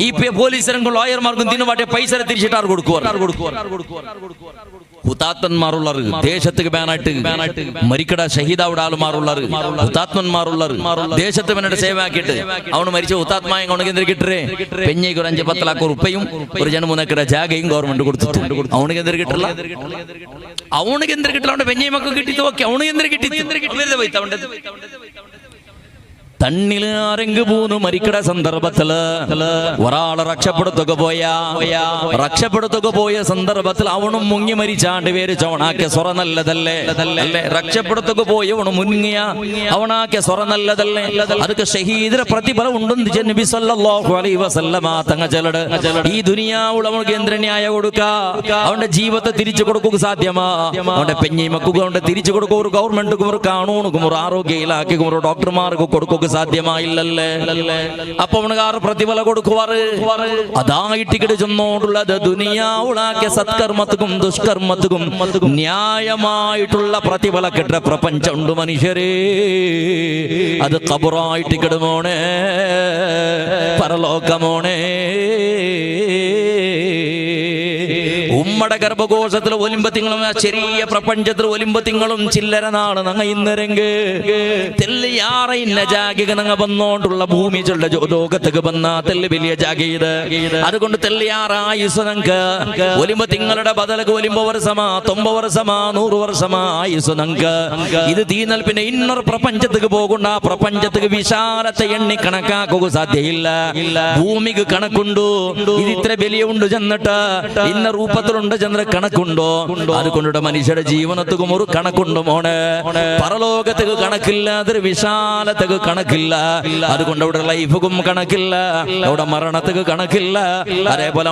ഈ പോലീസുകാർക്കും ലോയർമാർക്കും തിന്നുപാട്ടെ പൈസ തിരിച്ചിട്ടാർ ഹുതാത്മന്മാരുള്ളത് ദേശത്ത് ബാനായിട്ട് മരിക്കട ഷഹീദാവുടെ ആളുമാറുള്ളത് ഹുതാത്മന്മാരുള്ളത് ദേശത്ത് വേണ്ട സേവാക്കിയിട്ട് അവന് മരിച്ച ഹുതാത്മായ അവനക്ക് കിട്ടേ പെഞ്ഞയ്ക്ക് ഒരു 5-10 ലക്ഷം റുപ്പയും ഒരു ജനമൂന്നക്കട ജാഗയും ഗവൺമെന്റ് കൊടുത്തിട്ടുണ്ട്. അവനക്ക് എന്തൊരു കിട്ടില്ല, അവനക്ക് എന്തൊരു കിട്ടില്ല, അവന്റെ പെഞ്ഞൈ മക്കൾ കിട്ടി നോക്കി അവനക്ക് എന്തൊരു കിട്ടി. തണ്ണില് ആരെങ്ക് പൂന്നു മരിക്കട സന്ദർഭത്തില് ഒരാളെ രക്ഷപ്പെടുത്തുക പോയ സന്ദർഭത്തിൽ അവണും മുങ്ങി മരിച്ചാണ്ട് പേര് ചവണാക്കിയ സ്വറ നല്ലതല്ലേ രക്ഷപ്പെടുത്തുക പോയവണ് മുങ്ങിയ അവണാക്കിയ സ്വറ നല്ലതല്ലേ അതൊക്കെ ഷഹീദിന്റെ പ്രതിഫലം ഉണ്ടെന്ന് നബി സല്ലല്ലാഹു അലൈഹി വസല്ലമ തങ്ങൾ ചെലട് ഈ ദുനിയാവുള്ള അവൾക്ക് യന്ത്രന്യായ കൊടുക്ക അവന്റെ ജീവിതത്തെ തിരിച്ചു കൊടുക്കുക സാധ്യമാ അവന്റെ പെഞ്ഞി മക്കുക അവന്റെ തിരിച്ചു കൊടുക്കുക ഒരു ഗവൺമെന്റുക്കും ഒരു കാനൂണുക്കും ഒരു ആരോഗ്യ ഇലാഖയ്ക്കും ഒരു ഡോക്ടർമാർക്ക് കൊടുക്കുക സാധ്യമായില്ലല്ലേ. അപ്പൊ അവനുകാർ പ്രതിഫലം കൊടുക്കുവാറ് അതായിട്ട് ചെന്നോണ്ടുള്ളത് ദുനിയാവുളാക്കിയ സത്കർമ്മത്തുക്കും ദുഷ്കർമ്മത്തുക്കും ന്യായമായിട്ടുള്ള പ്രതിഫല കിട്ട പ്രപഞ്ചമുണ്ട് മനുഷ്യരെ. അത് ഖബറായിട്ട് കിടുമോണേ, പരലോകമോണേ. ഉമ്മടെ ഗർഭകോശത്തിൽ ഒലിമ്പത്തിങ്ങളും ചെറിയ പ്രപഞ്ചത്തിൽ ഒലിമ്പത്തിങ്ങളും ചില്ലര നാള് നങ്ങ ഇന്നരെങ്ക് തെല്ലിയാറെ ഇന്ന ജാഗിക നങ്ങ വന്നോണ്ടുള്ള ഭൂമി ചൊല്ല ലോകത്തേക്ക് വന്ന തെല്ല് വലിയ ജാഗീത്. അതുകൊണ്ട് തെല്ലിയാറായുസ് നങ്ക് ഒലിമ്പത്തിങ്ങളുടെ ബദലക്ക് ഒലിമ്പ വർഷമാ 90 വർഷമാ 100 വർഷമാ ആയുസ് നങ്ക്. ഇത് തീന്നാൽ പിന്നെ ഇന്നൊരു പ്രപഞ്ചത്തേക്ക് പോകണ്ട. ആ പ്രപഞ്ചത്തേക്ക് വിശാലത്തെ എണ്ണി കണക്കാക്കുക സാധ്യയില്ല. ഭൂമിക്ക് കണക്കുണ്ടു, ഇത് ഇത്ര വലിയ ഉണ്ട് ചെന്നിട്ട് ഇന്ന രൂപത്തിലുണ്ട് ചന്ദ്ര കണക്കുണ്ടോ. അതുകൊണ്ടിട്ട് മനുഷ്യരുടെ ജീവനത്തുക്കും ഒരു കണക്കുണ്ട് മോനെ. പരലോകത്തേക്ക് കണക്കില്ല, അതൊരു വിശാലത്തേക്ക് കണക്കില്ല. അതുകൊണ്ട് അവിടെ ലൈഫുക്കും കണക്കില്ല, അവിടെ മരണത്തേക്ക് കണക്കില്ല. അതേപോലെ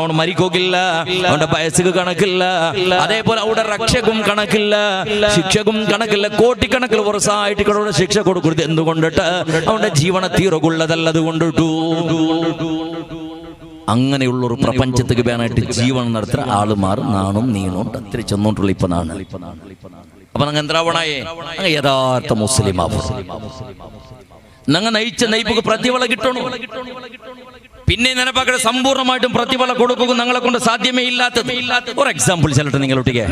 അവൻ മരിക്കില്ല, അവന്റെ വയസ്സുക്ക് കണക്കില്ല. അതേപോലെ അവിടെ രക്ഷക്കും കണക്കില്ല, ശിക്ഷക്കും കണക്കില്ല. കോട്ടിക്കണക്കിൽ വർഷമായിട്ട് ഇവിടെ ശിക്ഷ കൊടുക്കരുത്. എന്തുകൊണ്ടിട്ട് അവന്റെ ജീവന തീരകുള്ളതല്ലത് കൊണ്ടിട്ടു. അങ്ങനെയുള്ളൊരു പ്രപഞ്ചത്തേക്ക് വേണമായിട്ട് ജീവൻ നടത്തുന്ന ആളുമാർ നാണും നീണും അത്ര ചെന്നോണ്ടുള്ള ഇപ്പൊ നാണ്. അപ്പൊ നങ്ങ എന്താവണായേ യഥാർത്ഥ മുസ്ലിം നങ്ങ നയിച്ച നയിപ്പ് പ്രതിഫലം കിട്ടണു. പിന്നെ നിനപ്പക്കടെ സമ്പൂർണ്ണമായിട്ടും പ്രതിഫലം കൊടുക്കുക ഞങ്ങളെ കൊണ്ട് സാധ്യമേ ഇല്ലാത്തത്. ഒരു എക്സാമ്പിൾ ചെല്ലട്ടെ നിങ്ങളൊട്ടിಗೆ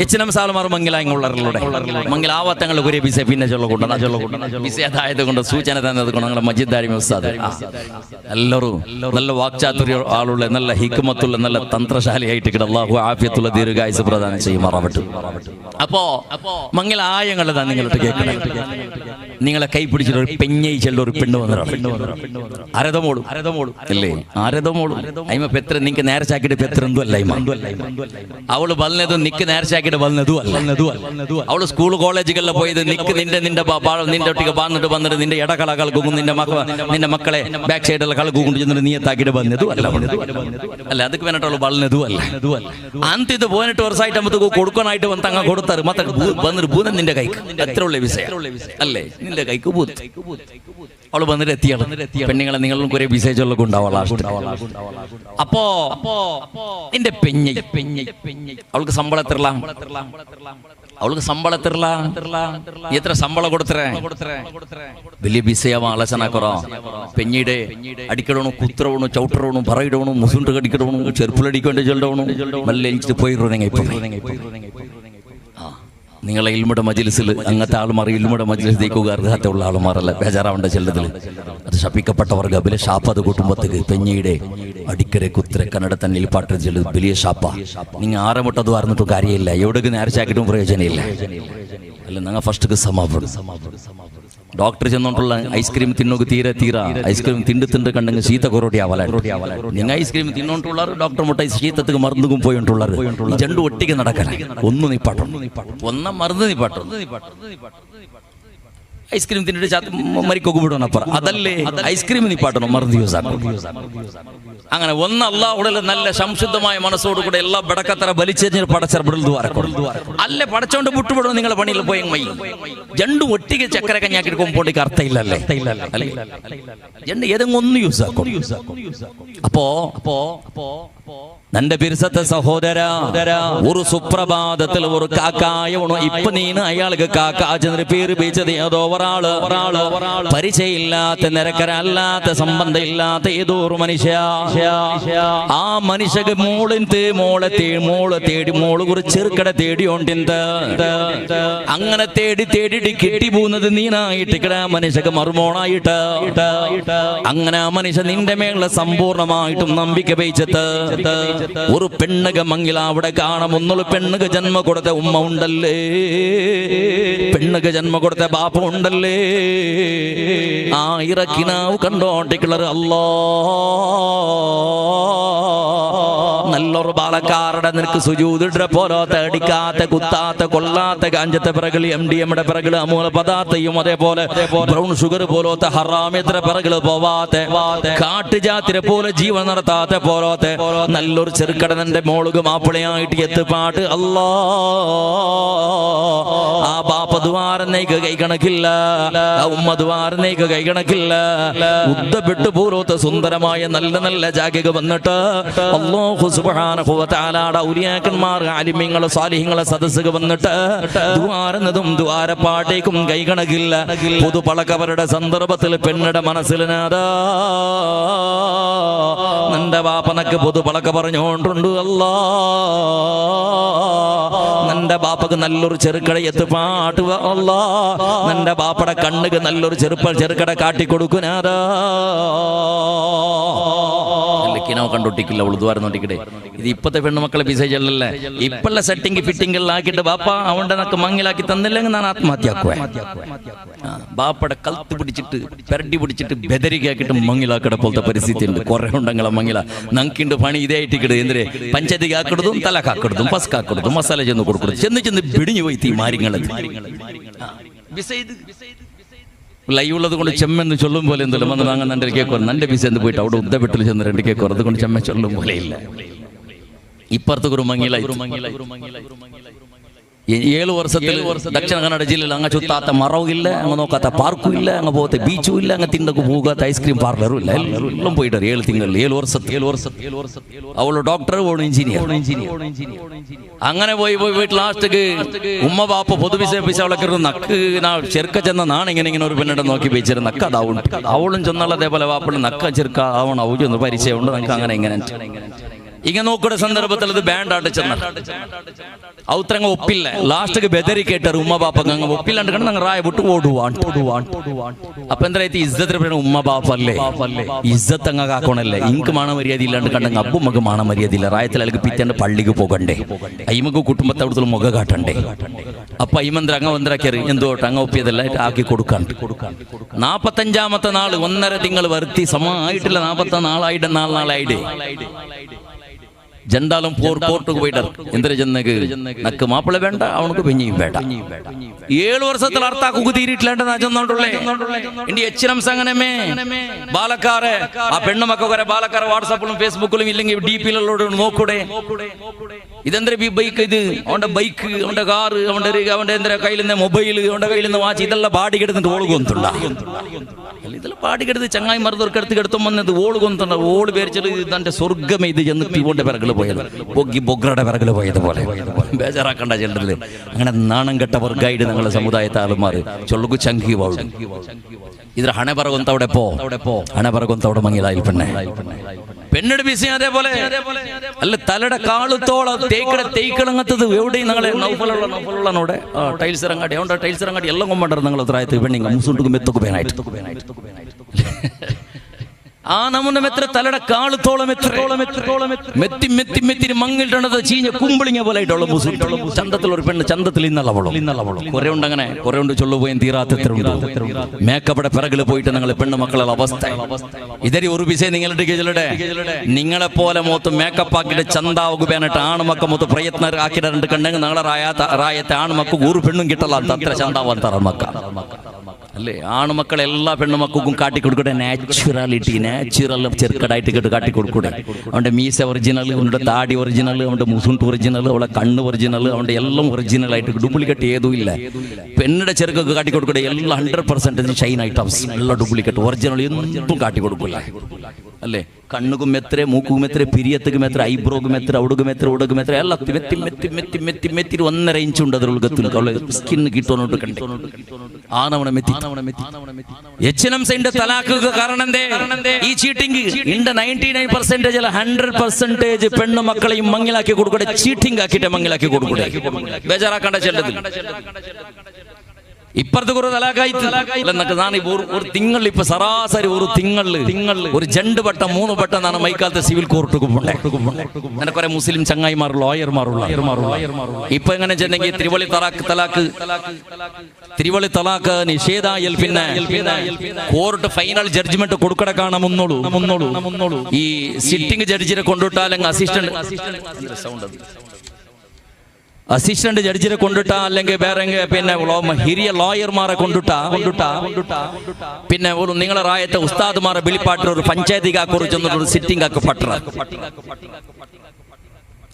എച്ചിനം സാലമാർ മംഗലാങ്ങളുള്ളവരുടെ മംഗലാവത്തങ്ങൾ ഒരേ ബിസെ പിന്നെ ചൊല്ലക്കൊണ്ട് ബിസെ അതായത് കൊണ്ട് സൂചന തന്നത് കൊണ്ട് ഞങ്ങളെ മജിദാരി ഉസ്താദ് എല്ലാവരും നല്ല വാക്ചാതുര്യ ആളുള്ള നല്ല ഹിക്മത്തുള്ള നല്ല തന്ത്രശാലിയായിട്ട് അല്ലാഹു ആഫിയത്തുള്ള ദീർഘായുസ് പ്രദാനം ചെയ്യുമാറാവട്ടെ. അപ്പോ മംഗലായങ്ങളതാ നിങ്ങളൊട്ട് കേൾക്കണം. നിങ്ങളെ കൈ പിടിച്ചിട്ട് ഒരു പെഞ്ഞൈ ചെല്ല ഒരു പെണ്ണ് വന്നതാണ്. അരതമോളും അല്ലേ ആരതമോളും അയിമ പെത്ര നിങ്ങക്ക് നേരച്ചാക്കിട്ട് പെത്രന്തും അല്ല. അവള് വന്നതും നിക്ക് നേരച്ചാക്കിട്ട് വന്നതും അല്ല. അവള് സ്കൂൾ കോളേജുകളിൽ പോയത് നിക്ക് നിന്റെ ഒട്ടിക്ക് വന്നിട്ട് നിന്റെ ഇടകള കളക്കും നിന്റെ മക്കളെ ബാക്ക് സൈഡിലുള്ള കളക്കൊണ്ട് ചെന്നിട്ട് നീയത്താക്കിട്ട് വന്നതും അല്ല. അതൊക്കെ വേണ്ടിട്ട് അവള് വളർന്നതും അല്ല. അന്ത് പോയിട്ട് വർഷമായിട്ട് നമുക്ക് കൊടുക്കാനായിട്ട് വന്ന് അങ്ങ് കൊടുത്താറ് മാത്രം വന്നിട്ട് ഭൂതം നിന്റെ കൈക്ക് എത്ര ഉള്ള വിഷയം അല്ലേ. നിന്റെ കൈക്ക് ഭൂതം അവള് വന്നിട്ട് എത്തിയാണ്. പെണ്ണുങ്ങളെ നിങ്ങളും കുറെ വിശേഷമുള്ള ഉണ്ടാവാ. അപ്പോ നിന്റെ പെഞ്ഞ അവൾക്ക് ശമ്പളത്തിരലാം എത്ര ശമ്പളം കൊടുത്തേ വലിയ ബിസയാവാ ആലോചനക്കുറോ. പെഞ്ഞിടെ അടിക്കടണു കുത്രവണു ചവിട്ടറവണു പറയിടണു മുസുണ്ട് കടിക്കടണു ചെറുപ്പിലടിക്കൊണ്ട് ചെല്ലണു നല്ല എനിക്ക് പോയിടുന്നെങ്കിൽ ഇപ്പൊ നിങ്ങളെ ഇൽമുടെ മജിലിസിൽ അങ്ങനത്തെ ആളുമാർ ഇൽമുടെ മജിലിസ് തേക്കുക അർഹത്തുള്ള ആളുമാരല്ല. ബേജാറാവേണ്ട ചെല്ലതിൽ അത് ശപിക്കപ്പെട്ടവർക്ക് അതിലെ ഷാപ്പ് അത് കുടുംബത്തേക്ക് പെഞ്ഞയുടെ അടിക്കരെ കുത്തിര കന്നഡ തന്നിൽ പാട്ട് ചെല്ലത് വലിയ ഷാപ്പാ. നിങ്ങൾ ആറമുട്ടത് പറഞ്ഞിട്ടും കാര്യമില്ല, എവിടേക്ക് നേർച്ചാക്കിയിട്ടും പ്രയോജനമില്ല. അല്ല ഞങ്ങൾ ഫസ്റ്റ് സമാപനം ഡോക്ടർ ചെന്നോണ്ടുള്ള ഐസ്ക്രീം തിന്നോക്ക് തീരെ ഐസ്ക്രീം തിണ്ട് കണ്ടെങ്കിൽ ശീത കൊറോട്ടി ആവല. നിങ്ങൾ ഐസ്ക്രീം തിന്നോണ്ടുള്ളവർ ഡോക്ടർ മുട്ട ശീതത്തേക്ക് മരുന്നുക്കും പോയിട്ടുള്ളവർ രണ്ടു ഒട്ടിക്ക് നടക്കാൻ ഒന്ന് നിപ്പാട്ടും ഒന്നാം മരുന്ന് നിപ്പാട്ടും. ഐസ്ക്രീം തിന്നിട്ട് മരിക്കൊക്കെ വിടണപ്പറ അതല്ലേ ഐസ്ക്രീം നിപ്പാട്ടണം മരുന്ന് യൂസ് ആക്കും. അങ്ങനെ ഒന്ന് അല്ലാഹുടെ നല്ല സംശുദ്ധമായ മനസ്സോടുകൂടെ എല്ലാ ബടക്കത്തറ വലിച്ചെറിഞ്ഞ് പടച്ചറപ്പെടുന്നു അല്ലേ പടച്ചോണ്ട് വിട്ടുവിടണം. നിങ്ങളെ പണിയിൽ പോയി രണ്ടും ഒട്ടിക്ക് ചക്കര കഞ്ഞാക്കിട്ട് കൊമ്പോണ്ടിക്ക് അർത്ഥമില്ലല്ലേ. രണ്ട് ഏതെങ്കിലും ഒന്ന് യൂസ് ആക്കും. അപ്പോ നന്റെ പിരിസത്തെ സഹോദര ഒരു സുപ്രഭാതത്തിൽ ഒരു കാക്കായ ഇപ്പൊ നീന് അയാൾക്ക് കാക്ക പേര് പേച്ചത് ഏതോ ഒരാള് പരിചയമില്ലാത്ത നിരക്കരല്ലാത്ത സംബന്ധമില്ലാത്ത ഏതോ ഒരു മനുഷ്യ ആ മനുഷ്യക്ക് മോളെ തേടി മോള് കുറിച്ച് ചെറുക്കട തേടിയോണ്ടിന്ത് അങ്ങനെ തേടി കിട്ടി പോകുന്നത് നീനായിട്ട് മനുഷ്യക്ക് മറുമോണായിട്ട് അങ്ങനെ ആ മനുഷ്യൻ നിന്റെ മേള സമ്പൂർണമായിട്ടും നമ്പിക്ക വെച്ചിട്ട് ഒരു പെണ്ണുക മങ്ങില അവിടെ കാണാം ഒന്നുള്ള പെണ്ണുക ജന്മ കൊടുത്ത ഉമ്മ ഉണ്ടല്ലേ പെണ്ണുക ജന്മ കൊടുത്ത ബാപ്പ ഉണ്ടല്ലേ ആ ഇറക്കിനാവ് കണ്ടോണ്ടിക്കുള്ളത് അല്ലാ നല്ലൊരു ബാലക്കാരുടെ നിനക്ക് സുജൂദിട പോലത്തെ അടിക്കാത്ത കുത്താത്ത കൊള്ളാത്ത കാഞ്ചത്തെ പിറകിൽ MDMയുടെ പിറകിൽ അമൂല പദാർത്ഥയും അതേപോലെ ബ്രൗൺ ഷുഗർ പോലത്തെ ഹറാമിത്ര പിറകിൽ പോവാത്തെ കാട്ടുജാത്തിരെ പോലെ ജീവൻ നടത്താത്ത പോലത്തെ നല്ലൊരു ചെറുക്കടനന്റെ മോളുക മാപ്പിളയായിട്ട് എത്തുപാട്ട് അല്ലാ ആ ബാപ്പ ദ്വാരനേക്ക് കൈകണക്കില്ല ആ ഉമ്മ ദ്വാരനേക്ക് കൈകണക്കില്ല ഉദ്ധപ്പെട്ടു പോലത്തെ സുന്ദരമായ നല്ല ജാഗക വന്നിട്ട് അല്ലാഹു സുബ്ഹാനഹു വ തആലയുടെ ഔലിയാക്കന്മാർ ആലിമീങ്ങളെ സാലിഹീങ്ങളെ സദസ്സുക വന്നിട്ട് ദ്വാരന്നതും ദ്വാരപ്പാട്ടേക്കും കൈകണക്കില്ല പൊതു പളക്കവരുടെ സന്ദർഭത്തിൽ പെണ്ണുടെ മനസ്സിലിനാദാ നിന്റെ ബാപ്പനക്ക് പൊതു പളക്ക പറഞ്ഞോണ്ടുണ്ട് അല്ലാ നിന്റെ ബാപ്പക്ക് നല്ലൊരു ചെറുക്കട എത്തുപാട്ട് അല്ലാ നിന്റെ ബാപ്പയുടെ കണ്ണുക്ക് നല്ലൊരു ചെറുക്കട കാട്ടിക്കൊടുക്കുനാദാ കണ്ടോട്ടിക്കില്ല അവള് ദ്വാരന്നോട്ടിക്കട്ടെ ഇത് ഇപ്പത്തെ പെണ്ണുമക്കളെ പിസേജല്ലേ ഇപ്പള്ള സെറ്റിംഗ് ഫിറ്റിംഗിലാക്കിട്ട് ബാപ്പ അവന്റെ നക്ക് മങ്ങിലാക്കി തന്നില്ലെങ്കിൽ ഞാൻ ആത്മഹത്യയാക്കുവേ ബാപ്പയുടെ കൽത്ത് പിടിച്ചിട്ട് പെരടി പിടിച്ചിട്ട് ബെദരിക്കാക്കിട്ട് മങ്ങിലാക്കട പോലത്തെ പരിസ്ഥിതി ഉണ്ട് കുറെ ഉണ്ടെങ്കിലെ മങ്ങില നങ്കിണ്ട് പണി ഇതേ ആയിട്ടിക്കട് എന്തിരെ പഞ്ചായത്തിക്ക് ആക്കിടുതും തലക്കാക്കിടുതും പസ്കാക്കിടുതും മസാല ചെന്ന് കൊടുക്കും ചെന്ന് പിടിഞ്ഞു പോയി തീ മാരിങ്ങള് ലൈവ് ഉള്ളത് കൊണ്ട് ചെമ്മെന്ന് ചൊല്ലും പോലെ എന്തെങ്കിലും വന്ന് വാങ്ങാൻ നന്റെ കേൾക്കും നന്റെ പീസ് എന്ന് പോയിട്ട് അവിടെ ഉദ്ധപ്പെട്ടിൽ ചെന്ന് രണ്ട് കേൾക്കും അതുകൊണ്ട് ചെമ്മ ചൊല്ലും പോലെ ഇല്ല ഇപ്പുറത്ത് ഒരു മങ്ങില 7 വർഷത്തിൽ ദക്ഷിണ കന്നഡ ജില്ലയിൽ അങ്ങ് ചുത്താത്ത മറവും ഇല്ല അങ്ങ് നോക്കാത്ത പാർക്കും ഇല്ല അങ്ങ് പോകത്തെ ബീച്ചും ഇല്ല അങ്ങ് തിണ്ടക്ക് പോകാത്ത ഐസ്ക്രീം പാർലറും ഇല്ല എല്ലാം പോയിട്ട് 7 തിങ്കളിൽ 7 വർഷത്തിൽ അവള് ഡോക്ടർ ഓള് എഞ്ചിനീയർ അങ്ങനെ പോയി ലാസ്റ്റ് ഉമ്മ ബാപ്പ പൊതുവിശേഷിച്ച് അവളൊക്കെ നക്ക് ചെറുക്ക ചെന്ന നാണ് ഇങ്ങനെ ഒരു പെണ്ണിടെ നോക്കി വെച്ചിരുന്ന നക്ക അതാവും അവളും ചെന്നുള്ള അതേപോലെ ബാപ്പള് നക്ക ചെറുക്ക ആവണം അവജൊന്ന് പരിചയമുണ്ട് നമുക്ക് അങ്ങനെ ഇങ്ങനെ നോക്കുന്ന സന്ദർഭത്തിൽ അത് ബാൻഡായിട്ട് ചെന്ന ഔത്രങ്ങ ഒപ്പില്ല ലാസ്റ്റ് ബെദരി കേട്ടർ ഉമ്മ ബാപ്പ അങ്ങ് ഒപ്പില്ലാണ്ട് കണ്ട് ഞങ്ങൾ റായ വിട്ട് ഓടുവാൻ അപ്പൊ എന്തായാലും ഇസ്സത്തിന് ഉമ്മ ബാപ്പല്ലേ ഇസ്സത്ത് അങ്ങ് കാക്കണല്ലേ ഇങ്ക് മാണ മര്യാദ ഇല്ലാണ്ട് കണ്ടെങ്കിൽ അബ്ബുമ്മക്ക് മാണ മര്യാദ ഇല്ല റായത്തിൽ അയാൾക്ക് പിറ്റേന്റെ പള്ളിക്ക് പോകണ്ടേ അയ്മക്ക് കുടുംബത്തെ അവിടുത്തെ മുഖ കാട്ടണ്ടേ അപ്പൊ അയ്മന്ത്ര അങ്ങ് വന്തരാക്കിയറി എന്തോട്ട് അങ്ങ് ഒപ്പിയതെല്ലാം ആക്കി കൊടുക്കാൻ 45ാമത്തെ നാള് 1.5 തിങ്കൾ വരുത്തി സമയമായിട്ടില്ല 40 നാളായിട്ട് 4 നാളായിട്ട് ജണ്ടാലും പോർട്ട് പോയിട്ട് എന്തിനു ചെന്നേക്ക് നക്ക് മാപ്പിള വേണ്ട അവനക്ക് പെഞ്ഞിയും വേണ്ട 7 വർഷത്തിൽ അർത്ഥാക്കു തീരിട്ടില്ലേണ്ടെന്നാ ചെന്നോണ്ടുള്ളേ എന്റെ എച്ചിനംസ് അങ്ങനെമേ ബാലക്കാരെ ആ പെണ്ണുമക്കൊക്കെ ബാലക്കാരെ വാട്സാപ്പിലും ഫേസ്ബുക്കിലും ഇല്ലെങ്കിൽ DP-യിലോട് നോക്കൂടെ ഇതെന്താ ബൈക്ക് ഇത് അവന്റെ ബൈക്ക് അവന്റെ കാറ് അവന്റെ എന്താ കയ്യിൽ നിന്ന് മൊബൈൽ അവന്റെ കയ്യിൽ നിന്ന് വാച്ച് ഇതെല്ലാം ബാടി കെടുത്തിട്ട് ഓള് കൊന്നുണ്ട ഇതെല്ലാം ബാടി കെടുത്ത് ചങ്ങായി മറുതൊക്കെ എടുത്തും വന്നത് ഓള് കൊന്നുണ്ട ഓള് പേരിച്ചത് തന്റെ സ്വർഗമേ ഇത് ചെന്ന് പിവോന്റെ പിറകിൽ പോയത് ബൊഗ്രയുടെ പിറകിൽ പോയതുപോലെ ബേജാറാക്കണ്ട ചെല്ലല് അങ്ങനെ നാണം കെട്ട വർഗായിട്ട് ഞങ്ങളുടെ സമുദായത്തെ ആളുമാർ ചൊല്ലുകു ചങ്കി വാഴും ഇದ್ರ ಹಣೆ ಬರಗೊಂತವಡೆ ಪೋ ಹಣೆ ಬರಗೊಂತವಡೆ ಮಂಗಿಲಾಯಿಲ್ പെണ്ണിട് ബിസി അതേപോലെ അല്ല തലയുടെ കാളുത്തോള തേക്കിളങ്ങത്തത് എവിടെയും ഞങ്ങളെ നൗഫലുള്ള ടൈൽസ് ഇറങ്ങാടി അതുകൊണ്ട് ടൈൽസ് ഇറങ്ങാടി എല്ലാം കൊമ്പണ്ടായിരുന്നു ഞങ്ങൾ ത്രായത്ത് പെണ്ണിങ്ങ മുസുണ്ടുക്കും മെത്തൊക്കെ പേനായിട്ട് ആ നമ്മുടെ മെത്ര തലയുടെ കാളുത്തോളം മെത്തി മെത്തി മെത്തി മങ്ങിട്ടത് ചീഞ്ഞ കുമ്പിളിങ്ങ പോലെ ആയിട്ടുള്ള ചന്തത്തിൽ ഒരു പെണ്ണ് ചന്തത്തിൽ ഇന്നല്ലവളും കുറെ ഉണ്ട് അങ്ങനെ കുറെ ഉണ്ട് ചൊല്ലുപോയും തീരാത്തണ്ട് മേക്കപ്പടെ പിറകിൽ പോയിട്ട് നിങ്ങൾ പെണ്ണ് മക്കളുടെ അവസ്ഥ ഇതരി ഒരു വിഷയം നിങ്ങളുടെ കേജലുടെ നിങ്ങളെ പോലെ മൊത്തം മേക്കപ്പ് ആക്കിയിട്ട് ചന്താവുകയായിട്ട് ആണുമക്ക മൊത്തം പ്രയത്നം ആക്കിയിട്ട് കണ്ടെങ്കിൽ നിങ്ങളെ റായത്തെ ആണുമക്ക് ഒരു പെണ്ണും കിട്ടല്ല അത്ര ചന്താവാൻ തറ മക്ക അല്ലേ ആണുമക്കൾ എല്ലാ പെണ്ണുമക്കും കാട്ടിക്കൊടുക്കട്ടെ നാച്ചുറൽ ചെറുക്കടായിട്ട് കേട്ട് കാട്ടിക്കൊടുക്കൂടെ അവന്റെ മീസ ഒറിജിനൽ അവന്റെ താടി ഒറിജിനൽ അവന്റെ മുസുണ്ട് ഒറിജിനൽ അവളെ കണ്ണ് ഒറിജിനൽ അവന്റെ എല്ലാം ഒറിജിനൽ ആയിട്ട് ഡ്യൂപ്ലിക്കേറ്റ് ഏതും ഇല്ല പെണ്ണിടെ ചെറുക്കൊക്കെ കാട്ടിക്കൊടുക്കട്ടെ എല്ലാം 100% ഷൈൻ ഐറ്റംസ് എല്ലാം ഡ്യൂപ്ലിക്കേറ്റ് ഒറിജിനൽ എന്തും കാട്ടിക്കൊടുക്കില്ല അല്ലേ? കണ്ണുകും എത്ര, മൂക്കും എത്ര, പിരിയത്തും എത്ര, ഐബ്രോഗും എത്ര, ഔടുകും എത്ര, ഉടകും എത്ര, എല്ലാത്തും മെത്തി മെത്തി മെത്തി മെത്തി മെത്തി 1.5 ഇഞ്ചുണ്ട് അതിലുള്ളത്തിൽ സ്കിന്ന് കിട്ടുന്നോട്ട് കണ്ടേ ആണവണ മെത്തി. എച്ച്എൻഎംസിന്റെ തലാഖ് കാരണം ഈ ചീറ്റിംഗ് ഇന്റെ 99% അല്ല 100% പെണ്ണു മക്കളെയും മങ്ങിലാക്കി കൊടുക്കൂടെ, ചീറ്റിംഗ് ആക്കിയിട്ട് മങ്ങിലാക്കി കൊടുക്കൂടെ, ബേജാറാക്കേണ്ട ചെല്ലത്തിൽ. ഇപ്പുറത്ത് കുറെ തലാഖായിട്ട് നാണ് ഒരു തിങ്കൾ ഇപ്പൊ സരാസരി ഒരു തിങ്കളിൽ ഒരു 2 വട്ടം 3 വട്ടം എന്നാണ് മൈക്കാലത്തെ സിവിൽ കോർട്ട് അങ്ങനെ കുറെ മുസ്ലിം ചങ്ങായിമാർ ലോയർമാരുള്ള ഇപ്പൊ എങ്ങനെ വെച്ചിട്ടുണ്ടെങ്കിൽ തിരുവള്ളി തലാഖ് നിഷേധായൽ പിന്നെ കോർട്ട് ഫൈനൽ ജഡ്ജ്മെന്റ് കൊടുക്കട കാണാമെന്നുള്ളൂ. ഈ സിറ്റിംഗ് ജഡ്ജിനെ കൊണ്ടിട്ടാലെങ്കിൽ അസിസ്റ്റന്റ് ജഡ്ജിനെ കൊണ്ടിട്ടാ അല്ലെങ്കിൽ വേറെ പിന്നെ ഹിരിയ ലോയർമാരെ കൊണ്ടിട്ടാ പിന്നെ ഒരു നിങ്ങളെ റായത്തെ ഉസ്താദ്മാരെ വിളിപ്പാട്ട് ഒരു പഞ്ചായത്തികാ കുറിച്ചൊന്നൊരു സിറ്റിംഗ് ആക്കി പട്ടറ.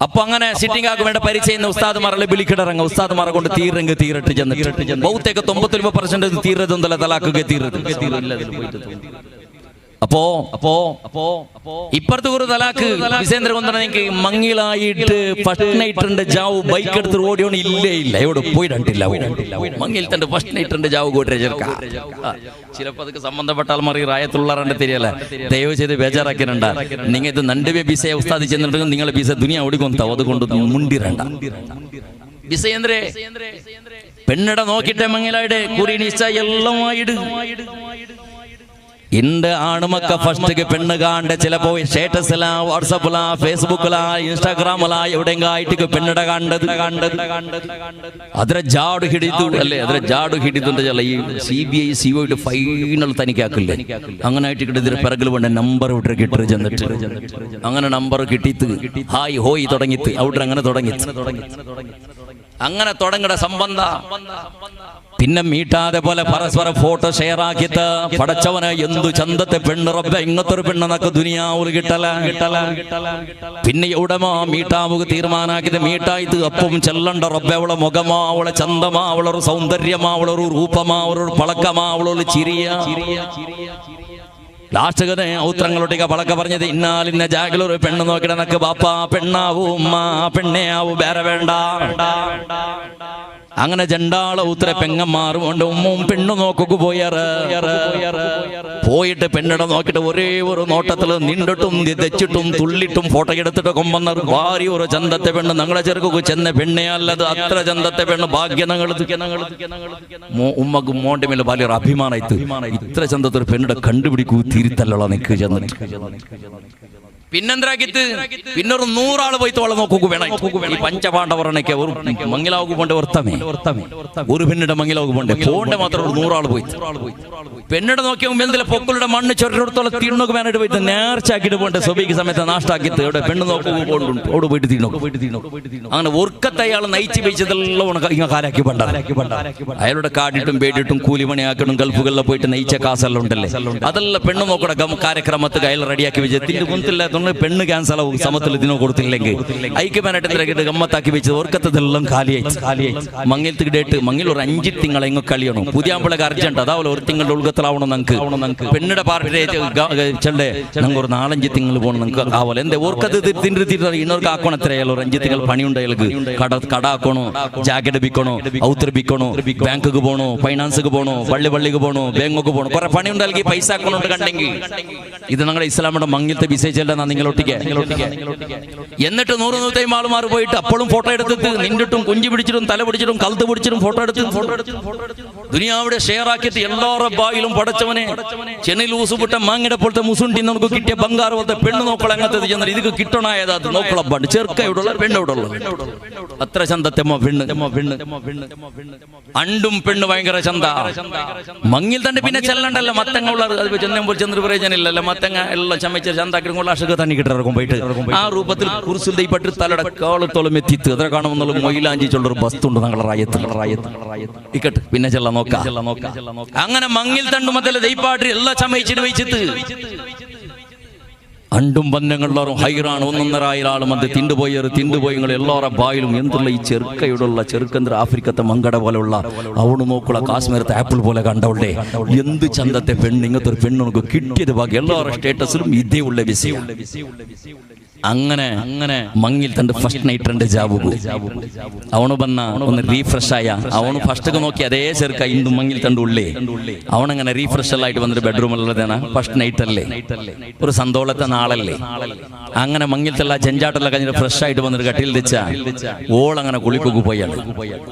അപ്പൊ അങ്ങനെ സിറ്റിംഗ് ആക്കി വേണ്ട പരിചയം ഉസ്താദ്മാരെ വിളിക്കിടറങ്ങ ഉസ്താദ്മാരെ കൊണ്ട് തീരങ്ങ് തീരട്ട് ചെന്നിട്ട് ബൗത്തേക്ക് 99% തീരതൊന്നല്ല തലാഖ് തീരത്. അപ്പോ ഇപ്പുറത്ത് ഒരു തലാഖ് വിസേന്ദ്ര കൊണ്ടെനിക്ക് മങ്ങിലായിട്ട് ഫസ്റ്റ് നൈറ്റിന്റെ ജാവ് ബൈക്ക് എടുത്ത് ഓടിയോണ്ട് ഇല്ല എവിടെ പോയിട്ടില്ല മങ്ങിൽ തന്റെ ഫസ്റ്റ് നൈറ്റിന്റെ ജാവ് കൂട്ടരെ ചേർക്ക ചിലപ്പോ അതൊക്കെ സംബന്ധപ്പെട്ട ആൾമാർ റായത്തുള്ളാറന്റെ തിരിയല്ല. ദയവ് ചെയ്ത് ബേജാറാക്കിരണ്ട. നിങ്ങൾ ഇത് നണ്ടുവേ ബിസയെ ഉസ്താദി ചെന്നിട്ടുണ്ടെങ്കിൽ നിങ്ങളെ ബിസ ദുനിയ ഓടിക്കൊണ്ടാവും. അതുകൊണ്ട് മുണ്ടിരണ്ട. വിസേന്ദ്രേ പെണ്ണിട നോക്കിട്ടെ മങ്ങിലായിട്ട് കുറി നിശ്ച എല്ലാമായിട് ഇന്റെ ആണുമക്ക ഫസ്റ്റ് പെണ്ണ് കാണ്ട് ചിലപ്പോ സ്റ്റാറ്റസിലാ, വാട്സപ്പിലാ, ഫേസ്ബുക്കിലാ, ഇൻസ്റ്റാഗ്രാമിലാ എവിടെയെങ്കിലും പെണ്ണിട കണ്ടത് അതിരെ ജാട് ഹിടിത്തു അല്ലേ? അതിരെ ജാട് ഹിടിത്തുണ്ട്. ചില ഈ CBI CO ഫൈനൽ തനിക്കാക്കില്ലേ അങ്ങനെ ആയിട്ട് ഇതിന് പിറകിൽ വേണ്ട നമ്പർ ഇവിടെ കിട്ടി ചെന്നിട്ട് അങ്ങനെ നമ്പർ കിട്ടിത്ത് ഹായ് ഹോയ് തുടങ്ങിത്ത് അവിടെ അങ്ങനെ അങ്ങനെ തുടങ്ങട സംബന്ധ. പിന്നെ മീട്ടാതെ പോലെ പരസ്പരം ഫോട്ടോ ഷെയർ ആക്കിയിട്ട് പടച്ചവന് എന്തു ചന്തത്തെ പെണ്ണ് റബ്ബ ഇങ്ങനത്തെ ഒരു പെണ്ണെന്നൊക്കെ ദുനിയാവുല് കിട്ടല. പിന്നെ എവിടമാ മീട്ടാവുക തീരുമാനാക്കിയത് മീട്ടായിട്ട് അപ്പം ചെല്ലണ്ട റബ്ബ അവളെ മുഖമാ, അവളെ ചന്തമാ, അവളൊരു സൗന്ദര്യമാ, അവളൊരു രൂപമാ, അവളൊരു പളക്കമാ, അവളൊരു ചിരിയ. ലാസ്റ്റകനെ ഔത്രങ്ങളൊട്ടിക പളക്ക പറഞ്ഞത് ഇന്നാലിന്ന ജാഗലൊരു പെണ്ണ് നോക്കിടനക്ക് ബാപ്പാ പെണ്ണാവൂ ഉമ്മ പെണ്ണേ ആവൂ വേറെ വേണ്ട. അങ്ങനെ ജണ്ടാള ഉത്തര പെങ്ങന്മാരും കൊണ്ട് ഉമ്മവും പെണ്ണു നോക്കു പോയിട്ട് പെണ്ണിട നോക്കിട്ട് ഒരേ ഒരു നോട്ടത്തിൽ നിണ്ടിട്ടും തെച്ചിട്ടും തുള്ളിട്ടും ഫോട്ടോ എടുത്തിട്ട് കൊമ്പന്ന ഭാരി ഒരു ചന്തത്തെ പെണ്ണ് ഞങ്ങളെ ചെറുക്കു ചെന്ന പെണ്ണേ അല്ലത് അത്ര ചന്തത്തെ പെണ്ണ് ഭാഗ്യം ഉമ്മക്ക് മോന്റെ മേലെ വലിയൊരു അഭിമാനത്ത് ഇത്ര ചന്തത്തെ ഒരു പെണ്ണിടെ കണ്ടുപിടിക്കൂ തിരുത്തല്ലുള്ള നിക്ക് ചെന്നിട്ട് പിന്നെന്താക്കിത്ത് പിന്നൊരു 100 ആള് പോയി തോളെ നോക്കൂ വേണം. ഈ പഞ്ചപാണ്ഡവരണയ്ക്ക് ഒരു മംഗലാവുക പോണ്ട് വർത്തമേ ഒരു പെണ്ണിടെ മംഗലാവുക പോണ്ടേ പോണ്ടെ മാത്രം ഒരു 100 ആള് പോയി പെണ്ണിടെ നോക്കിയ എന്തിലെ പൊക്കളുടെ മണ്ണ് ചൊരത്തോളം തീർന്നോക്ക് വേനായിട്ട് പോയിട്ട് നേർച്ചാക്കിട്ട് പോണ്ടെ സ്വബിക്ക് സമയത്ത് നാഷ്ടാക്കിത്ത് ഇവിടെ പെണ്ണ് നോക്കുക പോണ്ടുണ്ട് അവിടെ പോയിട്ട് തീർന്നോക്ക് അങ്ങനെ ഒർക്കത്തെ അയാൾ നയിച്ച് വെച്ചതെല്ലാം ഇങ്ങനെ കാലാക്കി പണ്ടാ അയാളുടെ കാടിട്ടും പേടിട്ടും കൂലിമണിയാക്കിട്ടും ഗൾഫുകളിൽ പോയിട്ട് നയിച്ച കാസെല്ലാം ഉണ്ടല്ലേ അതെല്ലാം പെണ്ണ് നോക്കട കാര്യക്രമത്തിൽ അയാൾ റെഡിയാക്കി വെച്ചതിന്റെ മുൻപില്ല പെണ്ണ് ക്യാൻസൽ ആവും സമത്തിൽ ഇതിനോ കൊടുത്തില്ലെങ്കിൽ ഐക്യമാനായിട്ട് ഗമ്മത്താക്കി വെച്ചത് ഓർക്കത്തതെല്ലാം കാലിയായി മങ്ങിലത്ത് ഡേറ്റ് മങ്ങിൽ ഒരു 5 തിങ്കൾ എങ്ങോ കളിയണം പുതിയാമ്പിളക്ക് അർജന്റ് അതാവല്ലോ ഒരു തിങ്കളുടെ ഉൾഗത്തിലാവണം നമുക്ക് പെണ്ണിടെ പാർട്ടിയുടെ ചെല്ലേ ഞങ്ങൾ ഒരു 4-5 തിങ്കൾ പോകണം നിങ്ങൾക്ക് ആവല്ലോ എന്തേ ഓർക്കത്ത് ഇന്നോർക്ക് ആക്കണം എത്രയായാലും ഒരു 5 തിങ്കൾ പണിയുണ്ട് അയാൾക്ക് കട ആക്കണോ ജാക്കറ്റ് ബിക്കണോ ഔത്തർ ബിക്കണോ ബാങ്കിക്ക് പോകണോ ഫൈനാൻസിക്ക് പോകണോ പള്ളിക്ക് പോകണോ ബാങ്കൊക്കെ പോകണോ കുറെ പണിയുണ്ട് അല്ലെങ്കിൽ പൈസ ആക്കണോണ്ട് കണ്ടെങ്കിൽ ഇത് ഞങ്ങളുടെ ഇസ്ലാമിന്റെ മങ്ങിലത്തെ വിസയിച്ചല്ല നിങ്ങളൊട്ടിക്ക് എന്നിട്ട് 100-150 ആളുമാർ പോയിട്ട് അപ്പോഴും ഫോട്ടോ എടുത്തിട്ട് നിന്നിട്ടും കുഞ്ചി പിടിച്ചിട്ടും തല പിടിച്ചിട്ടും കലത്ത് പിടിച്ചിട്ടും ഫോട്ടോ എടുത്ത് ദുനിയാവിടെ ഷെയർ ആക്കിയിട്ട് എല്ലാവരുടെ ബായിലും പടച്ചവനെ ചെന്നൈയിൽ ഊസുപുട്ട മാങ്ങിടെ പോലത്തെ മുസുണ്ടി നമുക്ക് കിട്ടിയ ബംഗാറ് പോലത്തെ പെണ്ണ് നോക്കള അങ്ങനത്തെ ചെന്നാൽ ഇത് കിട്ടണായത് അത് നോക്കളപ്പാണ്ട് ചെറുക്ക ഇവിടെയുള്ള പെണ്ണിവിടെയുള്ള അത്ര ചന്തത്തെ പെണ്ണ് അണ്ടും പെണ്ണ് ഭയങ്കര ചന്ത മങ്ങിൽ തന്നെ പിന്നെ ചെല്ലണ്ടല്ലോ മത്തങ്ങ അത് ചെന്നപ്പോൾ ചെന്നിട്ട് പ്രയോജനമില്ലല്ലോ മത്തങ്ങ എല്ലാം ചമച്ച ചന്താക്കി തണ്ണി കിട്ടിറക്കും പോയിട്ട് ആ രൂപത്തിൽ കുറിച്ചുപെട്ട് തലയുടെ കാളത്തോളം എത്തിത്ത് അതിനെ കാണുമെന്നുള്ള മൊയിലാഞ്ചിച്ചുള്ളൊരു ബസ്തുണ്ട് ഞങ്ങളുടെ റായത്ത് പിന്നെ ചെല്ലാം നോക്കാം അങ്ങനെ മങ്ങിൽ തണ്ടുമത്തല്ല ദൈപ്പാട്ടി എല്ലാം ചമയിച്ചിട്ട് വെച്ചിട്ട് അണ്ടും ബന്ധങ്ങളെല്ലാവരും ഹൈറാണ് 1.5 അത് തിണ്ടുപോയി നിങ്ങൾ എല്ലാവരുടെ ബായിലും എന്തുള്ള ഈ ചെറുക്കയോടുള്ള ചെറുക്കന്ത്ര ആഫ്രിക്കത്തെ മങ്കട പോലെയുള്ള അവണ് നോക്കുള്ള കാശ്മീരത്തെ ആപ്പിൾ പോലെ കണ്ടവളുടെ എന്ത് ചന്തത്തെ പെണ്ണ് ഇങ്ങനത്തെ ഒരു പെണ്ണ് നമുക്ക് കിട്ടിയത് ബാക്കി എല്ലാവരുടെ സ്റ്റേറ്റസിലും ഇതേ ഉള്ള വിഷയം. അങ്ങനെ മങ്ങിൽ തന്റെ ഫസ്റ്റ് നൈറ്റ് രണ്ട് ജാബുകു അവണ് വന്ന ഒന്ന് റീഫ്രഷ് ആയ അവണ് ഫസ്റ്റ് നോക്കി അതേ ചെറുക്ക ഇന്നും മങ്ങിൽ തന്റെ ഉള്ളേ അവനങ്ങനെ റീഫ്രഷ് ആയിട്ട് വന്നിട്ട് ബെഡ്റൂമിലുള്ളതാണ് ഫസ്റ്റ് നൈറ്റ് അല്ലേ, ഒരു സന്തോളത്തെ നാളല്ലേ. അങ്ങനെ മങ്ങിൽ തല്ല ജഞ്ചാട്ടെല്ലാം കഴിഞ്ഞിട്ട് ഫ്രഷ് ആയിട്ട് വന്നിട്ട് കട്ടിയിൽ വെച്ചാ ഓളങ്ങനെ കുളിക്കൊക്കെ പോയാണ്.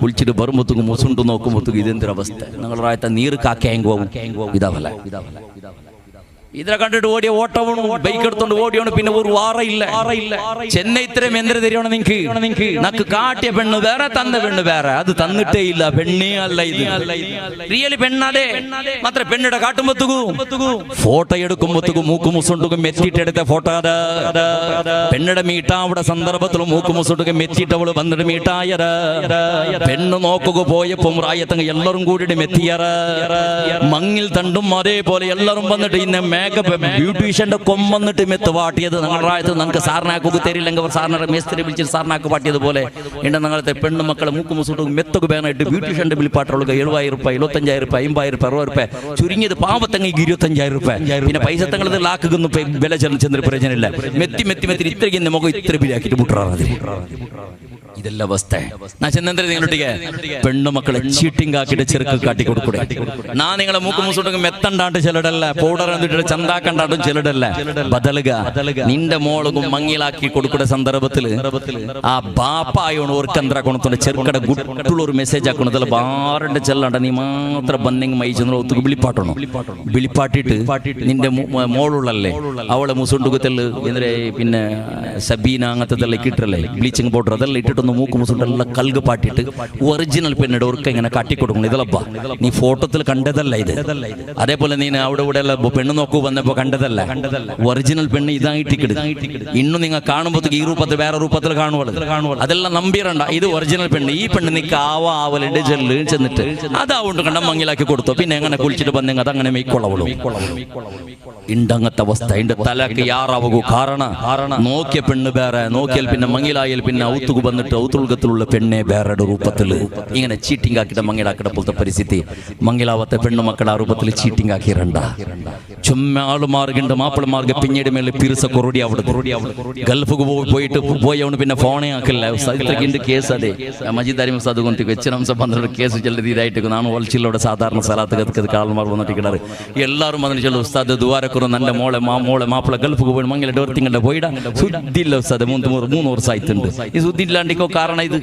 കുളിച്ചിട്ട് ബറുമ്പത്തുക്കും മുസുണ്ടു നോക്കുമ്പോഴത്തേക്കും ഇതെന്തൊരവസ്ഥ, ഞങ്ങളുടെ പ്രായത്തെ നീര് കാക്കയെങ്കും ഇതാവല്ല. ഇതിനെ കണ്ടിട്ട് ഓടിയ ഓട്ടവും ബൈക്ക് എടുത്തോണ്ട് ഓടിയാണ്. പിന്നെ ഒരു വാറയില്ല. ചെന്നൈ ഇത്രയും എന്തിനു തരുവാണ് നിങ്ങക്ക്? നക്ക് കാട്ടിയ പെണ്ണ് വേറെ, തന്ന പെണ്ണ് വേറെ. അത് തന്നിട്ടേ ഇല്ല, പെണ്ണേ അല്ല ഇത്. റിയലി പെണ്ണാതെ മാത്ര പെണ്ണിടെ കാട്ടുമ്പത്തുകു ഫോട്ടോ എടുക്കുമ്പത്തുകു മൂക്ക് മുസുണ്ടുക്കും മെറ്റിട്ടെടുത്ത ഫോട്ടോ. പെണ്ണിടെ മീട്ടാവിടെ സന്ദർഭത്തിൽ മൂക്ക് മുസുണ്ടുക്കും മെറ്റിട്ടവള് വന്നിട്ട് മീട്ടായര പെണ്ണ് നോക്കുക പോയപ്പോ റായത്തങ്ങ് എല്ലാരും കൂടിയിട്ട് മെത്തിയറ മങ്ങിൽ തണ്ടും അതേപോലെ എല്ലാരും വന്നിട്ട് ഇന്ന മേക്കപ്പ് ബ്യൂട്ടീഷ്യന്റെ കൊമ്പന്നിട്ട് മെത്ത് പാട്ടിയത് ഞങ്ങളുടെ പ്രായത്തിൽ നിങ്ങൾക്ക് സാറിനാക്കൊക്കെ തരില്ലെങ്കിൽ സാറിനെ മേസ്ത്രി വിളിച്ചിട്ട് സാറിനാക്ക് പാട്ടിയതുപോലെ എൻ്റെ ഞങ്ങളത്തെ പെണ്ണു മക്കളെ മൂക്ക് മുസൂട്ട് മെത്തൊക്കെ വേണമായിട്ട് ബ്യൂട്ടീഷ്യന്റെ ബിൽ പാട്ടുള്ളത് 70,000 രൂപ 75,000 രൂപ 50,000 രൂപ 60 രൂപ ചുരുങ്ങിയത് പാവത്തങ്ങ് 25,000 രൂപ. പിന്നെ പൈസ തങ്ങളത് ലാക്കൊന്നും വില ചെന്നൊരു പ്രയോജനമില്ല. മെത്തി ഇത്രയ്ക്ക് മുഖം ഇത്ര ബിലാക്കിയിട്ട് മുട്ടാറത്. ഇതല്ല അവസ്ഥ. ഞാൻ ചെന്നെന്തര നിങ്ങളൊട്ടിക്ക് പെണ്ണുമക്കളെ ചീട്ടിങ് ആക്കിയിട്ട് ചെറുക്ക് കാട്ടി കൊടുക്കൂടെ? ഞാൻ നിങ്ങളെ മൂക്ക് മുസൂട്ടൊക്കെ മെത്തണ്ടാണ്ട് ചിലടല്ല, പൗഡർ എന്നിട്ട് ചന്താക്കണ്ടാണ്ടും ചിലടല്ല. ബദലുക നിന്റെ മോളും മങ്ങിലാക്കി കൊടുക്കുന്ന സന്ദർഭത്തില് ആ ബാപ്പായോണ് ഓർക്കന്ത്ര കൊണത്തോണ്ട് ചെറുക്കടെ ഗുട്ടുള്ള ഒരു മെസ്സേജ് ആക്കണതല്ല. ബാറിന്റെ ചെല്ലാണ്ട നീ മാത്രം ബന്നിങ് മൈച്ചെന്ന് ഒത്തുക്ക് വിളിപ്പാട്ടണോ? വിളിപ്പാട്ടിട്ട് നിന്റെ മോളുള്ളല്ലേ അവളെ മുസുണ്ടുകത്തല് എന്തിരെ പിന്നെ സബീന അങ്ങനത്തെ ഇട്ടിട്ടല്ലേ ബ്ലീച്ചിങ് പൗഡർ അതെല്ലാം ഇട്ടിട്ട് മൂക്ക് മുസുണ്ടെല്ലാം കൽഗ് പാട്ടിട്ട് ഒറിജിനൽ പെണ്ണിടെ ഓർക്ക ഇങ്ങനെ കാട്ടിക്കൊടുക്കണം. ഇതല്ലപ്പാ നീ ഫോട്ടോത്തിൽ കണ്ടതല്ല ഇത്. അതേപോലെ നീ അവിടെ ഇവിടെ പെണ്ണ് നോക്കൂ വന്നപ്പോ കണ്ടതല്ല. ഒറിജിനൽ പെണ്ണ് ഇതായിട്ടിക്കിട്. ഇന്നും നിങ്ങൾ കാണുമ്പോഴത്തേക്ക് ഈ രൂപത്തിൽ വേറെ രൂപത്തിൽ കാണുവള് അതെല്ലാം നമ്പിറണ്ട. ഇത് ഒറിജിനൽ പെണ്ണ്. ഈ പെണ്ണ് നീ ആവലിന്റെ ജെല്ല് ചെന്നിട്ട് അതാവുണ്ട് കണ്ട മങ്ങിലാക്കി കൊടുത്തു. പിന്നെ എങ്ങനെ കുളിച്ചിട്ട് വന്നെങ്കിൽ അതങ്ങനെ മെയ്ക്കൊള്ളവളൂ. ഇണ്ടങ്ങത്തെ അവസ്ഥ എന്റെ തലക്ക് യാറാവൂ. കാരണം നോക്കിയ പെണ്ണ് വേറെ, നോക്കിയാൽ പിന്നെ മങ്ങിലായാൽ പിന്നെ ഔത്തുക്ക് വന്നിട്ട് ഔത്തുൽഗത്തിലുള്ള പെണ്ണെ വേറെ രൂപത്തിൽ ഇങ്ങനെ ചീറ്റിംഗ് ആക്കിയിട്ട് മങ്ങിലാക്കിയുടെ പോലത്തെ പരിസ്ഥിതി. മങ്ങിലാവത്തെ പെണ്ണു മക്കളുടെ ആ രൂപത്തിൽ ചീറ്റിംഗ് ആക്കിയിരണ്ട. ചുമ്മാ ആളുമാർഗുണ്ട് മാപ്പിളമാർക്ക് പിന്നീട് മേലെ പിരിസ കൊറോടി അവിടെ ഗൾഫ് പോയവണ് പിന്നെ ഫോണേ ആക്കില്ല. ഇത്രയ്ക്ക് കേസ് അതെ മജീദ് അരിമ സാധു കൊണ്ട് വെച്ചനംസ 12 കേസ് ചെല്ലത് ഇതായിട്ട് നാണ് ഒളിച്ചില്ലോടെ സാധാരണ സ്ഥലത്ത് കത്ത് ആൾമാർ വന്നിട്ട് കിടാറ് എല്ലാവരും വന്നിട്ട് ചെല്ലു ഉസ്താദ് ദ്വാരക്കുറു നന്റെ മോളെ മാപ്പിള ഗൾഫ് പോയി മങ്ങിലെ ഡോർത്തിങ്ങളുടെ പോയിടാ സുദ്ധില്ല ഉസ്താദ് 3 വർഷം ആയിട്ടുണ്ട്. ഈ സുദ്ധി ഇല്ലാണ്ടിക്കോ കാരണം ഇത്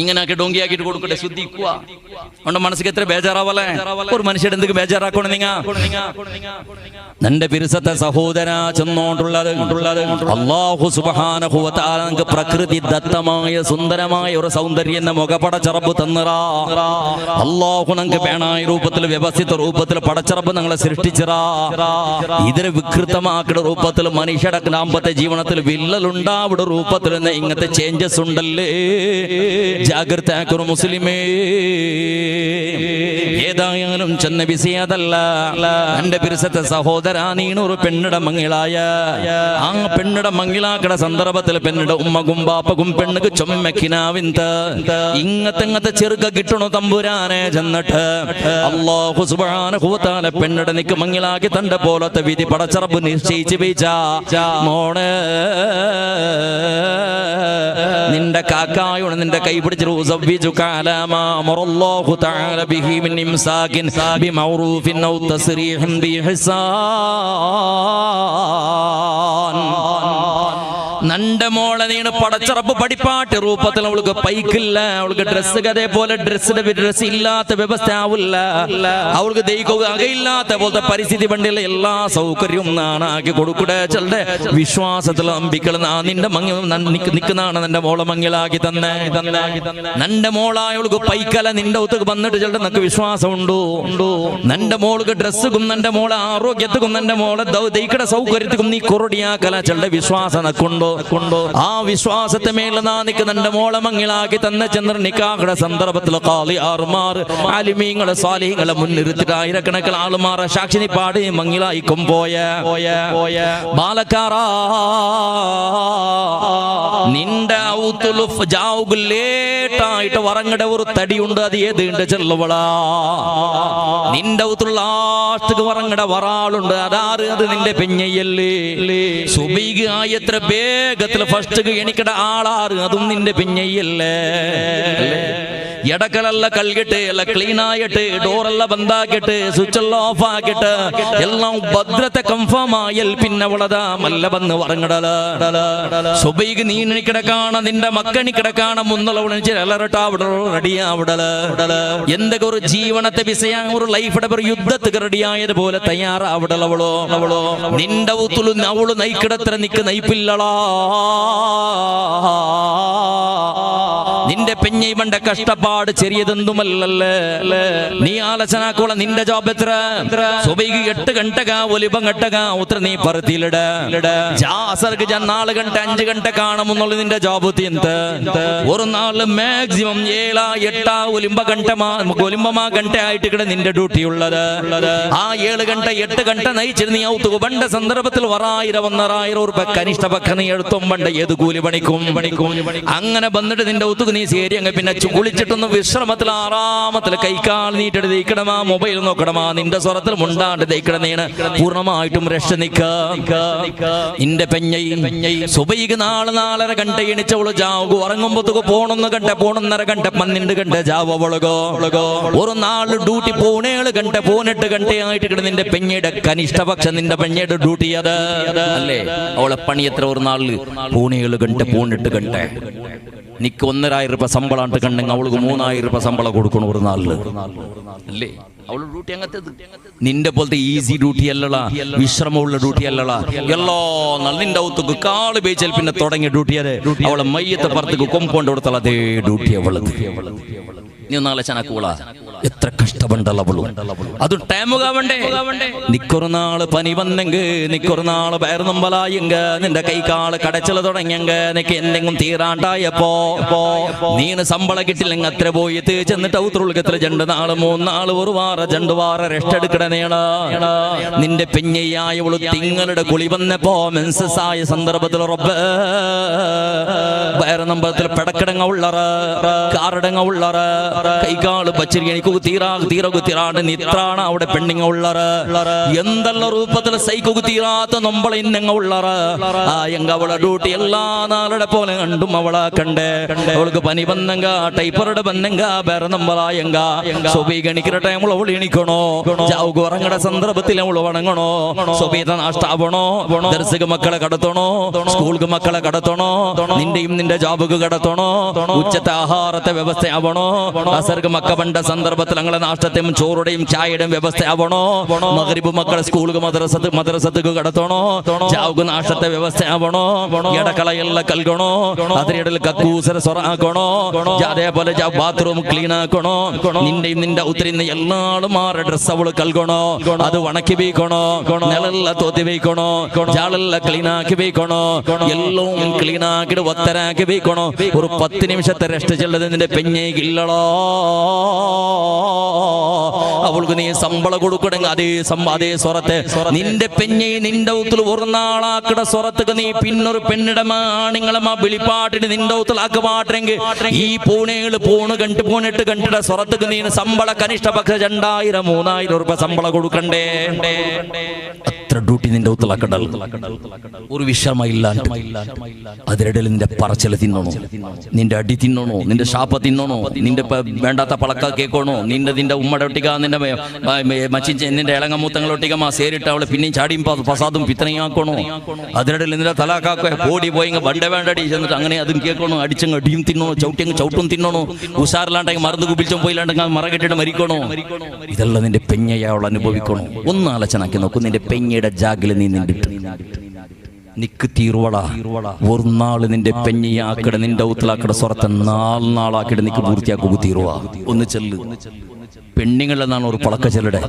ഇങ്ങനെയൊക്കെ ഡോങ്കിയാക്കിട്ട് കൊടുക്കട്ടെ ശുദ്ധിക്കുക. അവന്റെ മനസ്സിക്ക് എത്ര ബേജാറാവല്ലേ? ഒരു മനുഷ്യൻ എന്തൊക്കെ ബേജാറാക്കണം? നിന്റെ പിരിസത്തെ സഹോദര ചെന്നോണ്ടുള്ളത് അല്ലാഹു സുബ്ഹാനഹു വ തആല നമുക്ക് പ്രകൃതി ദത്തമായ സുന്ദരമായ ഒരു സൗന്ദര്യം എന്ന മുഖപടച്ചറബ് തന്നറാ. അല്ലാഹു നമുക്ക് വേണായ രൂപത്തിൽ വ്യവസ്ഥിത രൂപത്തിൽ പടച്ചറബ് ഞങ്ങളെ സൃഷ്ടിച്ചറാ. ഇതിനെ വികൃതമാക്കുന്ന രൂപത്തിൽ മനുഷ്യരുടെ ദാമ്പത്യ ജീവനത്തിൽ വില്ലലുണ്ടാവുന്ന രൂപത്തിൽ ഇങ്ങനത്തെ ചേഞ്ചസ് ഉണ്ടല്ലേ. ജാഗ്രത ആക്കൊരു മുസ്ലിമേ. ഏതായാലും ചെന്ന വിഷയതല്ല. എന്റെ പിരിസത്തെ സഹോദര നീനൊരു പെണ്ണിടെ മങ്ങിളായ ആ പെണ്ണിടെ മങ്ങിലാക്കട സന്ദർഭത്തിൽ പെണ്ണിടെ ഉമ്മകും ബാപ്പകും പെണ്ണുക്ക് ചുമക്കിനാവിന്ത ഇങ്ങത്തെ ചെറുക്ക കിട്ടണു തമ്പുരാനെ ചെന്നിട്ട് അല്ലാഹു സുബ്ഹാനഹു വ തആല പെണ്ണിടെ നിക്ക് മങ്ങിലാക്കി തന്റെ പോലത്തെ വിധി പടച്ചറബ് നിശ്ചയിച്ച് വെച്ചാ മോളെ നിന്റെ കാക്കായോട് നിന്റെ കൈ പിടിച്ചിട്ട് നന്റെ മോളെ നീണ് പടച്ചറപ്പ് പഠിപ്പാട്ട് രൂപത്തിൽ അവൾക്ക് പൈക്കില്ല. അവൾക്ക് ഡ്രസ്സ് അതേപോലെ ഡ്രസ് ഇല്ലാത്ത വ്യവസ്ഥ ആവില്ല. അവൾക്ക് ദൈവകയില്ലാത്ത പോലത്തെ പരിസ്ഥിതി വണ്ടിയുള്ള എല്ലാ സൗകര്യവും നാണാക്കി കൊടുക്കൂടെ. ചെറുടെ വിശ്വാസത്തിൽ അമ്പിക്കൾ നിന്റെ നിൽക്കുന്നതാണ് നിന്റെ മോളെ മങ്ങിലാക്കി തന്നെ. നന്റെ മോളായവൾക്ക് പൈക്കല നിന്റെ ഒത്തുക്ക് വന്നിട്ട് ചെറുടെ നിനക്ക് വിശ്വാസം ഉണ്ടോ? നന്റെ മോൾക്ക് ഡ്രസ്സുക്കും നന്റെ മോളെ ആരോഗ്യത്തിക്കും നന്റെ മോളെ ദൈക്കടെ സൗകര്യത്തിക്കും നീ കൊറടിയാക്കല ചെറുടെ വിശ്വാസം നക്കുണ്ടോ? ആ വിശ്വാസത്തെ മേലെ നാനിക്ക് നിന്റെ മോളെ മങ്ങിലാക്കി തന്ന ചന്ദ്ര നിക്കാഹുടെ സന്ദർഭത്തിൽ ഖാലി ആറുമാർ ആലിമീങ്ങളെ സ്വാലിഹീങ്ങളെ മുൻനിർത്തിയിട്ട് ആയിരക്കണക്കിന് ആളുമാരെ സാക്ഷിനി പാടി മങ്ങിലായിക്കും പോയ ബാലക്കാറാ നിന്റെ ലേറ്റായിട്ട് വറങ്ങടെ ഒരു തടിയുണ്ട്, അത് ഏതുണ്ട് ചെല്ലുവളാ നിന്റെ ലാസ്റ്റ് വറങ്ങടെ വറാളുണ്ട്, അതാറ് അത് നിന്റെ പെഞ്ഞയല്ലേ. സുബൈക്ക് ആയത്ര വേഗത്തിൽ ഫസ്റ്റ് എണിക്കട ആളാറ് അതും നിന്റെ പെഞ്ഞയല്ലേ. എടക്കലല്ല കൽകിട്ട് എല്ലാം ക്ലീൻ ആയിട്ട് ഡോറെല്ലാം ബന്ധാക്കിട്ട് സ്വിച്ചെല്ലാം ഓഫ് ആക്കിട്ട് എല്ലാം ഭദ്രത്തെ കൺഫേം ആയാൽ പിന്നെ അവളതാ മല്ല വന്ന് വറങ്ങടല. സുബൈക്ക് നീ കിടക്കാണ നിന്റെ മക്കണി കിടക്കാണ മുന്നുള്ളവടിയാവിടല. എന്തൊക്കെ ഒരു ജീവനത്തെ വിസയാ ഒരു ലൈഫിടെ ഒരു യുദ്ധത്തിന് റെഡിയായതുപോലെ തയ്യാറാവിടലവളോ. നിന്റെ ഊത്തുള്ളു അവള് നയിക്കിടത്ര നിക്ക് നയിപ്പില്ലളാ. നിന്റെ പെഞ്ഞൈവണ്ട കഷ്ടപ്പാട് ചെറിയതെന്തുമല്ലേ. നീ ആലോചനാക്കോള നിന്റെ ജോബ് എത്ര? സുബൈക്ക് 8 ಗಂಟೆಗ ഒലിപം ഗട്ടക ഉത്ര നീ പറത്തിയിലിട. ജാസർക്ക് 4 ಗಂಟೆ 5 ಗಂಟೆ കാണുമെന്നുള്ള നിന്റെ ജോബ് എന്ത്? ഒരു നാള് മാക്സിമം 7 8 ഒലിമ്പമാ ഗಂಟೆ ആയിട്ട് ഇവിടെ നിന്റെ ഡ്യൂട്ടി ഉള്ളത്. ആ 7 ಗಂಟೆ 8 ಗಂಟೆ നയിച്ചിട്ട് നീ ഔത്തുക പണ്ട സന്ദർഭത്തിൽ 1000 രൂപ കനിഷ്ഠ പക്ക നീ എടുത്തും പണ്ട ഏത് കൂലി പണിക്കും. അങ്ങനെ വന്നിട്ട് നിന്റെ ഔത്തുക നീ ശരി അങ്ങ് പിന്നെ കുളിച്ചിട്ടൊന്ന് വിശ്രമത്തിൽ ആറാമത്തിൽ കൈക്കാൽ നീട്ടിട്ട് ദയിക്കണമാ, മൊബൈൽ നോക്കണമാ, നിന്റെ സ്വരത്തിൽ മുണ്ടാണ്ട് ദയിക്കണേണ് പൂർണ്ണമായിട്ടും രക്ഷ നിക്ക. നിന്റെ പെഞ്ഞൈ സുബൈക്ക് 4 ಗಂಟೆ എണിച്ചവള് ജാവുക ഉറങ്ങുമ്പോഴത്തേക്ക് 1.5 ಗಂಟೆ 12 ಗಂಟೆ ജാവളകോ. ഒരു നാള് ഡ്യൂട്ടി 7 ಗಂಟೆ 8 ಗಂಟೆ ആയിട്ട് നിന്റെ പെഞ്ഞയുടെ കനിഷ്ഠപക്ഷം നിന്റെ പെഞ്ഞയുടെ ഡ്യൂട്ടി അത് അല്ലേ. അവളെ പണി എത്ര? ഒരു നാളില് 7 ಗಂಟೆ 8 ಗಂಟೆ നിക്ക് 1,000 രൂപ ശമ്പളം കണ്ടെങ്കിൽ അവൾക്ക് 3,000 രൂപ ശമ്പളം കൊടുക്കണം ഒരു നാളില് അല്ലേ. അവള് ഡ്യൂട്ടി അങ്ങനത്തേത് നിന്റെ പോലത്തെ ഈസി ഡ്യൂട്ടി അല്ലടാ, വിശ്രമമുള്ള ഡ്യൂട്ടി അല്ലടാ. എല്ലാ നാളും നിന്റെ ഔത്തുക്ക് കാള് ബേച്ചാൽ പിന്നെ തുടങ്ങിയ ഡ്യൂട്ടി അതെ. അവളെ മയ്യത്തെ പുറത്തേക്ക് കൊമ്പൗണ്ട് കൊടുത്താൽ അതേ ഡ്യൂട്ടി അവളത്. നീ ഒന്നാളെ ചനക്കൂളാ എത്ര കഷ്ടമുണ്ടല്ലോ. അതും ടൈമുകാവണ്ടേ. നിക്കൊരു നാള് പനി വന്നെങ്ക്, നിക്കൊരു നാള് വയറുന്നമ്പലായെങ്ക, നിന്റെ കൈക്കാള് കടച്ചല് തുടങ്ങിയെങ്ക, നിനക്ക് എന്തെങ്കിലും തീരാണ്ടായപ്പോ നീന് ശമ്പളം കിട്ടില്ലെങ്കിൽ അത്ര പോയി ചെന്നിട്ട് ഔത്തുള്ളിൽ എത്ര 2 നാള് 3 നാള് 1 വാരം 2 വാരം റെസ്റ്റ് എടുക്കണേണ്. നിന്റെ പെഞ്ഞയായവള് തിങ്ങളുടെ കുളി വന്നപ്പോ മെൻസസ് ആയ സന്ദർഭത്തിൽ റബ്ബ് വയറുന്നമ്പലത്തിൽ പെടക്കിടങ്ങ ഉള്ളറ കാറടങ്ങ ഉള്ളറ കൈകാള് പച്ചരി എനിക്ക് തീരാണ്ട് നിത്രാണ് അവിടെ പെണ്ണിങ്ങ ഉള്ളറ എന്തെല്ല രൂപത്തിൽ സൈക്കു തീരാത്ത നൊമ്പള ഇന്നങ്ങ ഉള്ളറ. ആ എങ്ക അവളെ ഡ്യൂട്ടി എല്ലാ നാളുടെ പോലെ കണ്ടും അവളെ കണ്ടേ. അവൾക്ക് പനി വന്നെങ്ക ടൈപ്പറുടെ വന്നെങ്ക വേറെ നമ്പളായെങ്ക സൊബി ഗണിക്കുന്ന ടൈമിൽ അവൾ എണിക്കണോ, ജാവുക ഉറങ്ങട സന്ദർഭത്തിൽ അവൾ വണങ്ങണോ, സൊബീത നാഷ്ടാവണോ, ദർശക മക്കളെ കടത്തണോ, സ്കൂൾക്ക് മക്കളെ കടത്തണോ, നിന്റെയും നിന്റെ ജോബുക്ക് കടത്തണോ, ഉച്ചത്തെ ആഹാരത്തെ വ്യവസ്ഥയാവണോ, അസർക്ക് മക്ക പണ്ട സന്ദർഭത്തിൽ അങ്ങനെ നാഷ്ടത്തെയും ചോറുടെയും ചായയുടെയും വ്യവസ്ഥയാവണോ, മഗ്രിബ് മക്കളെ സ്കൂൾക്ക് മദ്രസത്തുക്ക് കടത്തണോ, ജാവുക നാഷ്ടത്തെ വ്യവസ്ഥയാവണോ, ഇടക്കളയെല്ലാം കൽകണോ, അതിനിടയിൽ കക്കൂസര സൊറാക്കണോ, അതേപോലെ ബാത്റൂം ക്ലീൻ ആക്കണോ, നിന്റെയും നിന്റെ ഉത്തരിന്ന് എല്ലാളും മാറി ഡ്രസ് അവള് കൽകണോ, അത് വണക്കി വയ്ക്കണോ, നിലെല്ലാം തോത്തി വയ്ക്കണോ, ജാളെല്ലാം ക്ലീൻ ആക്കി വയ്ക്കണോ, എല്ലാം ക്ലീൻ ആക്കിട്ട് ഒത്തരാക്കി വയ്ക്കണോ. ഒരു 10 നിമിഷത്തെ റെസ്റ്റ് ചെല്ലത് നിന്റെ പെഞ്ഞേക്കില്ലടോ. അവൾക്ക് നീ ശമ്പളം കൊടുക്കണമെങ്കിൽ അതേ സ്വറത്തെ നിന്റെ പെഞ്ഞെ നിന്റെ ഊത്തിൽ ഒരു നാളാക്കട സ്വറത്തേക്ക് നീ പിന്നൊരു പെണ്ണിടെ ആണിങ്ങളെ വിളിപ്പാട്ടിന് നിന്റെ ഊത്തിലാക്കി മാറ്റെങ്കിൽ ഈ 8 ഗಂಟೆ സ്വറത്തേക്ക് നീ ശമ്പള കനിഷ്ഠ പക്ഷ 2,000-3,000 രൂപ ശമ്പളം കൊടുക്കണ്ടേ. അത്ര ഡ്യൂട്ടി നിന്റെ ഊത്തിലാക്കണ്ടല്ലോ. ഒരു വിഷമ ഇല്ലാണ്ട് അതിനിടയിൽ നിന്റെ പറച്ചില് തിന്നണോ, നിന്റെ അടി തിന്നണോ, നിന്റെ ശാപ തിന്നണോ, നിന്റെ വേണ്ടാത്ത പളക്ക കേൾക്കണോ, നിന്റെ ഉമ്മയുടെ ഒട്ടിക നിന്റെ നിന്റെ ഇളങ്ങമൂത്തങ്ങളൊട്ടിക സേരിട്ട് അവളെ പിന്നെയും ചാടിയും ഫസാദും പിത്തനയാക്കണോ, അതിനിടയിൽ നിന്റെ തലാക്കാക്ക ഓടി പോയി വണ്ട വേണ്ടടി ചെന്നിട്ട് അങ്ങനെ അതും കേൾക്കണോ, അടിച്ചങ്ങ് അടിയും തിന്നണോ, ചവിട്ടും തിന്നണോ, ഉഷാറിലാണ്ടെങ്കിൽ മറന്ന് കുപ്പിച്ചും പോയില്ലാണ്ടെങ്കിൽ മറ കെട്ടിട്ട് മരിക്കണോ. ഇതെല്ലാം നിന്റെ പെഞ്ഞയെ അവൾ അനുഭവിക്കണോ. ഒന്ന് ആലോചനാക്കി നോക്കൂ. നിന്റെ പെഞ്ഞയുടെ ജാഗിൽ നീ നിന്നിട്ട് നിക്ക് തീർവള ഒരു നാള് നിന്റെ പെഞ്ഞയാക്കട നിന്റെ ഊത്തിലാക്കട സ്വറത്തെ 4 നാളാക്കിട നിക്ക് പൂർത്തിയാക്കുക തീർവ. ഒന്ന് ചെല്ല് പെണ്ണുങ്ങളെന്നാണ് ഒരു പളക്ക ചെല്ലടെ.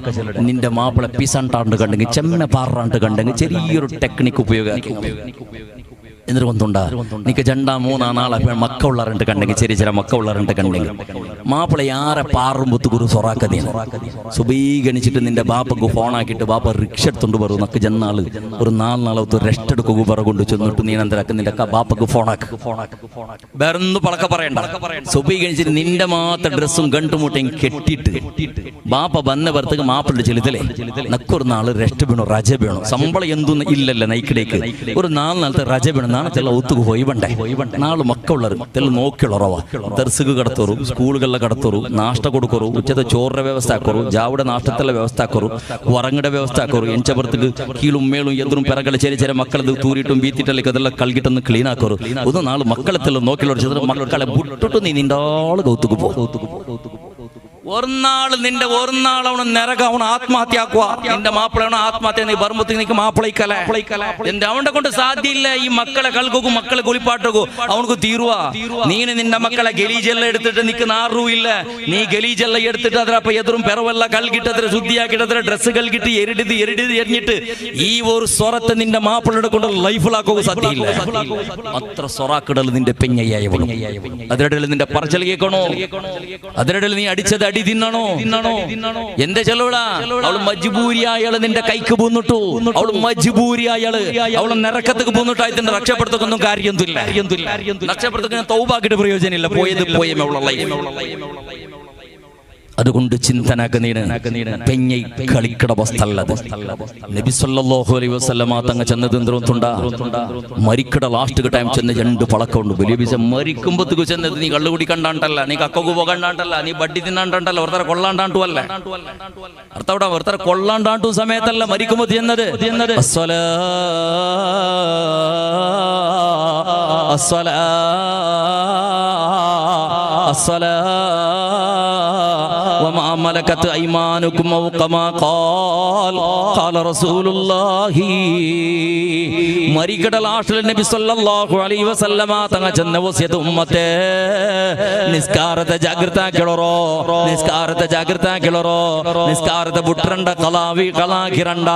നിന്റെ മാപ്പിള പീസാണ്ടാണ്ട് കണ്ടെങ്കിൽ ചെമ്മ പാറാണ്ട് കണ്ടെങ്കിൽ ചെറിയൊരു ടെക്നിക്ക് ഉപയോഗിക്കും. എന്നിട്ട് കൊണ്ടുണ്ടാ നിനക്ക് 2-3 മക്ക ഉള്ളറിട്ട് കണ്ടെങ്കിൽ ചെറിയ മക്ക ഉള്ളറിട്ട് കണ്ടെങ്കിൽ മാപ്പിള യാറെ പാറുമ്പത്ത് കുരു സൊറാക്കതീ സുബീഗണിച്ചിട്ട് നിന്റെ ബാപ്പക്ക് ഫോണാക്കിയിട്ട് ബാപ്പ റിക്ഷ എടുത്തുകൊണ്ട് വരും നക്ക് ചെന്നാള് ഒരു 4 നാളത്ത് റെസ്റ്റ് എടുക്കുക പറ കൊണ്ട് ചെന്നിട്ട് നീ എന്തരാക്ക് നിന്റെ ബാപ്പക്ക് ഫോണാക്ക് വേറൊന്നും പളക്ക പറയണ്ട. സുബീഗണിച്ചിട്ട് നിന്റെ മാത്രം ഡ്രസ്സും കണ്ടുമുട്ടയും കെട്ടിയിട്ട് ബാപ്പ വന്ന പുറത്തേക്ക് മാപ്പിളുടെ ചെലുത്തലേ നക്കൊരു നാള് റെസ്റ്റ് വീണു രജ വീണു ശമ്പളം എന്തൊന്നും ഇല്ലല്ലോ നൈക്കിടേക്ക് ഒരു 4 നാളത്തെ രജ വീണു നാളത്തെല്ലാം ഒത്തുക്ക് പോയിവണ്ടേ നാള് മക്കളുള്ളവർ തെല്ലാം നോക്കിയുള്ളറവ ദർസുക്ക് കടത്തോറു സ്കൂളുകളിലെ കടത്തോറു നാഷ്ട കൊടുക്കറു ഉച്ചത്തെ ചോറിന്റെ വ്യവസ്ഥ ആക്കറു ജാവിടെ നാഷ്ടത്തിലെ വ്യവസ്ഥ ആക്കറു ഉറങ്ങയുടെ വ്യവസ്ഥ ആക്കറു എഞ്ചപ്പുറത്തേക്ക് കീഴും മേളും എതിരും പിറകളെ ചെറിയ മക്കളത് തൂരിട്ടും വീത്തിട്ടല്ലേക്ക് അതെല്ലാം കളിക്കിട്ടൊന്ന് ക്ലീൻ ആക്കറു ഒന്ന് നാള് മക്കളത്തെല്ലാം നോക്കിയുള്ള മക്കളെ വിട്ടിട്ട് നീ നിന്റെ ആള് കൗത്തുക്ക് പോകും. നിന്റെ ഒരു നാൾ അവന് നിരക അവൻ ആത്മഹത്യ ആക്കുക നിന്റെ മാപ്പിള ആത്മഹത്യ നീ ബർമ്മത്തേക്ക് നിനക്ക് മാപ്പിളയിക്കല എന്റെ അവനെ കൊണ്ട് സാധ്യമില്ല. ഈ മക്കളെ കൽക്കും മക്കളെ കുളിപ്പാട്ടു അവനക്ക് തീരുവാ. നീന് നിന്റെ മക്കളെ ഗലീജെല്ലാം എടുത്തിട്ട് നിനക്ക് 4 രൂപ ഇല്ല. നീ ഗലീജെല്ലാം എടുത്തിട്ട് അതിലപ്പോ എതിരും പിറവെല്ല കൽകിട്ട് അതിൽ ശുദ്ധിയാക്കിട്ട് ഡ്രസ്സ് കൽകിട്ട് എരിടിത് എരിഞ്ഞിട്ട് ഈ ഒരു സ്വറത്തെ നിന്റെ മാപ്പിളയുടെ കൊണ്ട് ലൈഫിലാക്കുക സാധ്യമില്ല. അത്ര സ്വറാക്കിടൽ നിന്റെ പെഞ്ഞയ്യായവളും അതിനിടയിൽ നിന്റെ പറച്ചൽ കേൾക്കണോ? അതിനിടയിൽ നീ അടിച്ചത് അടി തിന്നണോ? എന്റെ ചെലവിടാ അവള് മജ്ബൂരിയായാള് നിന്റെ കൈക്ക് പോന്നിട്ടു. അവള് മജ്ബൂരിയായാള് അവള് നിറക്കത്തേക്ക് പോന്നിട്ടായി തന്നെ രക്ഷപ്പെടുത്തൊന്നും കാര്യമൊന്നുമില്ല. രക്ഷപ്പെടുത്തൊക്കെ തൗബാക്കിട്ട് പ്രയോജനമില്ല. പോയത് പോയമേ ഉള്ള അതുകൊണ്ട് ചിന്തനാക്കുന്നതിന് പെഞ്ഞൈ കളിക്കട വസ്തല്ലത്. നബി സല്ലല്ലാഹു അലൈഹി വസല്ലമ തങ്ങ ചെന്നത് എന്തുണ്ടാ മരിക്കട ലാസ്റ്റ് ടൈം ചെന്ന് 2 പളക്കമുണ്ട്. വലിയ ബിസ മരിക്കുമ്പോഴത്തേക്ക് ചെന്നത് നീ കള്ളുകുടി കണ്ടാണ്ടല്ല, നീ കക്കു പോകണ്ടാണ്ടല്ല, നീ ബഡ്ഡി തിന്നാണ്ടല്ല, ഒരുത്തര കൊള്ളാണ്ടാണ്ടു അല്ല. അർത്ഥവിടെ ഒരുത്തര കൊള്ളാണ്ടാണ്ടു സമയത്തല്ല മരിക്കുമ്പോ ചെന്നത്. وما ملكت أيمانكم أو كما قال رسول الله. മരിക്കട ലാസ്റ്റിൽ നബി സല്ലല്ലാഹു അലൈഹി വസല്ലമ തങ്ങ ചെന്ന വസിയത്ത് ഉമ്മത്തെ നിസ്കാരത്തെ ജാഗ്രത കേളറോ, നിസ്കാരത്തെ ജാഗ്രത കേളറോ, നിസ്കാരത്തെ ബുട്ടറണ്ട കളാകിരണ്ട.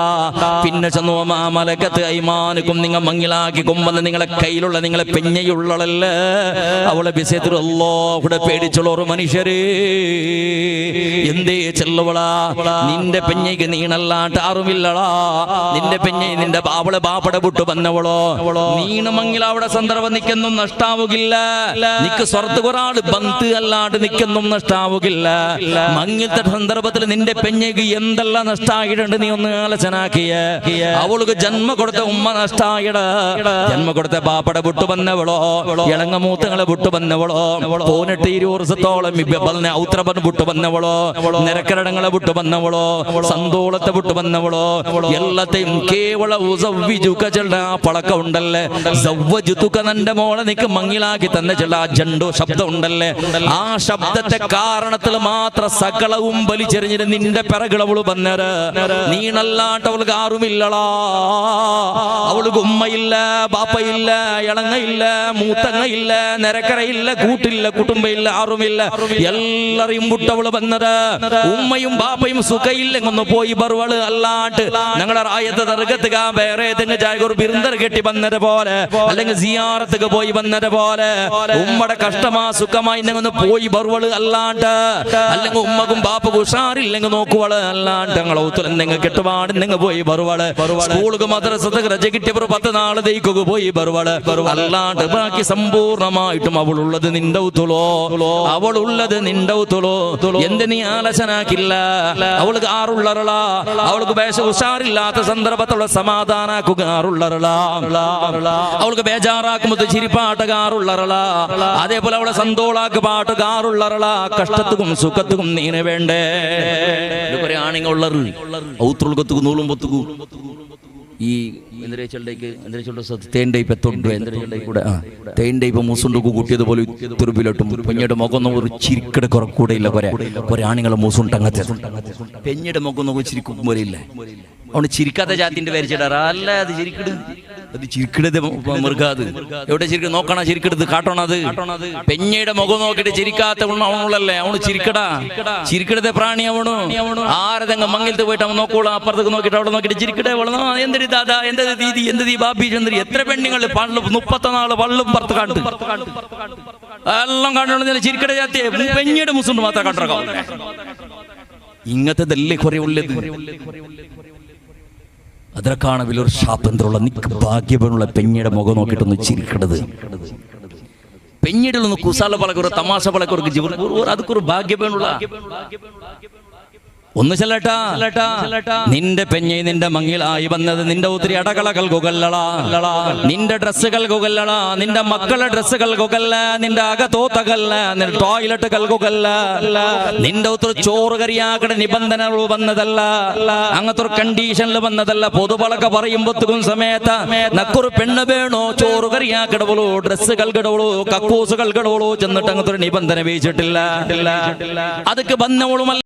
പിന്നെ ചെന്നു വമാ മലക്കത്ത് ഐമാനുക്കും നിങ്ങൾ മങ്ങിലാക്കി കൊമ്പന്ന് നിങ്ങളെ കയ്യിലുള്ള നിങ്ങളെ പെഞ്ഞയുള്ളല്ലേ അവളെ വിഷയത്തിൽ അല്ലാഹുടെ പേടിച്ചുള്ളൊരു മനുഷ്യര് എന്തേ ചെല്ലുവളാ നിന്റെ പെഞ്ഞയ്ക്ക് നീണല്ലാണ്ട് ആറുമില്ലടാ. നിന്റെ പെഞ്ഞ നിന്റെ അവളെ ബാപ്പടെ വിട്ടു വന്നവളോ നീണമങ്ങിൽ അവിടെ സന്ദർഭം നിൽക്കൊന്നും നഷ്ടാവുകില്ല. നിക്ക് സ്വർത്ത് ഒരാള് ബന്ത് അല്ലാണ്ട് നിൽക്കൊന്നും നഷ്ടാവുകില്ല. മങ്ങിലത്തെ സന്ദർഭത്തിൽ നിന്റെ പെഞ്ഞയ്ക്ക് എന്തെല്ലാം നഷ്ടായിട്ടുണ്ട് നീ ഒന്ന് ആലോചനാക്കിയ. അവൾക്ക് ജന്മ കൊടുത്ത ഉമ്മ നഷ്ടായിട, ജന്മ കൊടുത്ത ബാപ്പടെ വിട്ടു വന്നവളോ, ഇളങ്ങ മൂത്തങ്ങളെ വിട്ടു വന്നവളോ, 18-20 വർഷത്തോളം ഔത്രപൻ വിട്ടു വന്നവളോ, നിരക്കരടങ്ങളെ വിട്ടു വന്നവളോ, സന്തോളത്തെ വിട്ടു വന്നവളോ, എല്ലാത്തെയും കേവല പളക്കം ഉണ്ടല്ലേ. നിന്റെ മോളെ നിക്ക് മങ്ങിലാക്കി തന്നെ ചില ആ ജണ്ടോ ശബ്ദം ഉണ്ടല്ലേ, ആ ശബ്ദത്തെ കാരണത്തിൽ മാത്രം സകലവും വലിച്ചെറിഞ്ഞിട്ട് നിന്റെ പിറകിളവള് വന്നേര്. നീണല്ലാണ്ട് അവൾക്ക് ആറുമില്ലടാ. അവൾക്ക് ഉമ്മയില്ല, ബാപ്പയില്ല, ഇളങ്ങയില്ല, മൂത്തങ്ങയില്ല, നിരക്കരയില്ല, കൂട്ടില്ല, കുടുംബയില്ല, ആറുമില്ല. എല്ലാരെയും വിട്ടവള് വന്നത്. ഉമ്മയും ബാപ്പയും സുഖയില്ലെങ്ങൊന്ന് പോയി ബർവള് അല്ലാണ്ട് ഞങ്ങളുടെ റായത്തെ തർക്കത്തുക വേറെ ഒരു ബിരുദർ കെട്ടി വന്നത് പോലെ അല്ലെങ്കിൽ സിയാറത്തുക പോയി വന്നത് പോലെ ഉമ്മയുടെ കഷ്ടമാ സുഖമായി ഒന്ന് പോയി ബർവള് അല്ലാണ്ട് അല്ലെങ്കിൽ ഉമ്മക്കും ബാപ്പക്കും ഉഷാറില്ലെങ്കിൽ നോക്കുവള് അല്ലാണ്ട് ഞങ്ങൾ കെട്ടുപാട് നിങ്ങൾ പോയി ബർവള് സ്കൂളുക്ക് മദ്രസക്ക് രജ കിട്ടിയവർ 10 നാള് ദൈക്കുക പോയി ബർവള് അല്ലാണ്ട് ബാക്കി സമ്പൂർണമായിട്ടും അവളുള്ളത് നിന്റെ ഉത്തുളോ, അവളുള്ളത് നിന്റെ ഉത്തുളോ. എന്ത് നീ ആലോചനാക്കില്ല. അവൾക്ക് ആറുള്ളറളാ, അവൾക്ക് ഉഷാറില്ലാത്ത സന്ദർഭത്തുള്ള സമാധാനാക്കുക ആറുള്ളറളാ, അവൾക്ക് ബേജാറാക്കുമ്പോൾ ചിരിപ്പാട്ടുകാറുള്ളറളാ, അതേപോലെ അവളെ സന്തോളാക്ക് പാട്ടുകാറുള്ളറളാ. കഷ്ടത്തുക്കും സുഖത്തുക്കും നീന വേണ്ടേ. കുറെ ആണുങ്ങളുള്ളറ് ഔത്തുൾക്കത്തുക്കും നൂലും പൊത്തുക്കും ഈ തേണ്ടയിപ്പ് മൂസുണ്ടൊക്കെ കൂട്ടിയത് പോലെ തുരുപ്പിലോട്ടും പെഞ്ഞയുടെ മുഖം ഒരു ചിരിക്കട കുറക്കൂടെ ഇല്ല. കുറെ ആണുങ്ങളെ മൂസുണ്ടങ്ങത്തെ പെഞ്ഞയുടെ മുഖം നോക്കി ചിരിക്കും പോലെ ഇല്ല. അവന് ചിരിക്കാത്ത ജാത്തിന്റെ വരച്ചിടാറ അല്ല അത് ചിരിക്കിട് അത് ചിരിക്കരുത് മൃഗാത് എവിടെ ചിരിക്ക നോക്കണ ചിരിക്കരുത് കാട്ടണത് പെഞ്ഞയുടെ മുഖം നോക്കിട്ട് ചിരിക്കാത്ത അവനുള്ളല്ലേ അവന് ചിരിക്കടാ ചിരിക്കരുത് പ്രാണി അവണു ആരതെങ്ങ മംഗലത്ത് പോയിട്ട് അവൻ നോക്കോളൂ അപ്പുറത്തേക്ക് നോക്കിട്ട് അവിടെ നോക്കിട്ട് ചിരിക്കട്ടെ എന്തൊരു ദാദാ എന്തൊരു ദീദി എന്ത് ബാബി ചന്ദ്രി എത്ര പെണ്ണുങ്ങൾ 34 വള്ളും പുറത്ത് കാട്ട് എല്ലാം കണ്ടു ചിരിക്കട്ടെ ജാത്തിയെ പെഞ്ഞയുടെ മുസുണ്ട് മാത്രം കണ്ടോ ഇങ്ങനത്തെ കുറെ ഉള്ളത് അതിനൊക്കെയാണ് വലിയൊരു ശാപന്തരമുള്ള നിക്ക് ഭാഗ്യമുള്ള പെഞ്ഞയുടെ മുഖം നോക്കിയിട്ടൊന്ന് ചിരിക്കണത് പെഞ്ഞയുടെ ഒന്ന് കുസാല പളക്കൊരു തമാശ പളക്കൊരു അതൊക്കെ ഭാഗ്യമുള്ള ഒന്ന് ചെല്ലട്ടാ നിന്റെ പെഞ്ഞെ നിന്റെ മങ്ങിലായി വന്നത് നിന്റെ ഒത്തിരി അടകളകൾ കൊകല്ലടാ നിന്റെ ഡ്രസ്സുകൾ കൊകല്ലടാ നിന്റെ മക്കളുടെ ഡ്രസ്സുകൾ കൊകല്ല നിന്റെ അകത്തോത്തകല്ല നിന്റെ ടോയ്ലറ്റുകൾ കൊകല്ല നിന്റെ ഒത്തിരി ചോറ് കറിയാക്കട നിബന്ധനകൾ വന്നതല്ല അങ്ങനത്തെ ഒരു കണ്ടീഷനിൽ വന്നതല്ല പൊതുവളക്ക പറയുമ്പോഴത്തേക്കും സമയത്ത് നക്കൊരു പെണ്ണ് വേണോ ചോറ് കറിയാക്കിടവളോ ഡ്രസ്സുകൾ കിടവളോ കക്കൂസുകൾ കിടവളോ ചെന്നിട്ട് അങ്ങനത്തെ ഒരു നിബന്ധന വെച്ചിട്ടില്ല അതൊക്കെ വന്നവളുമല്ല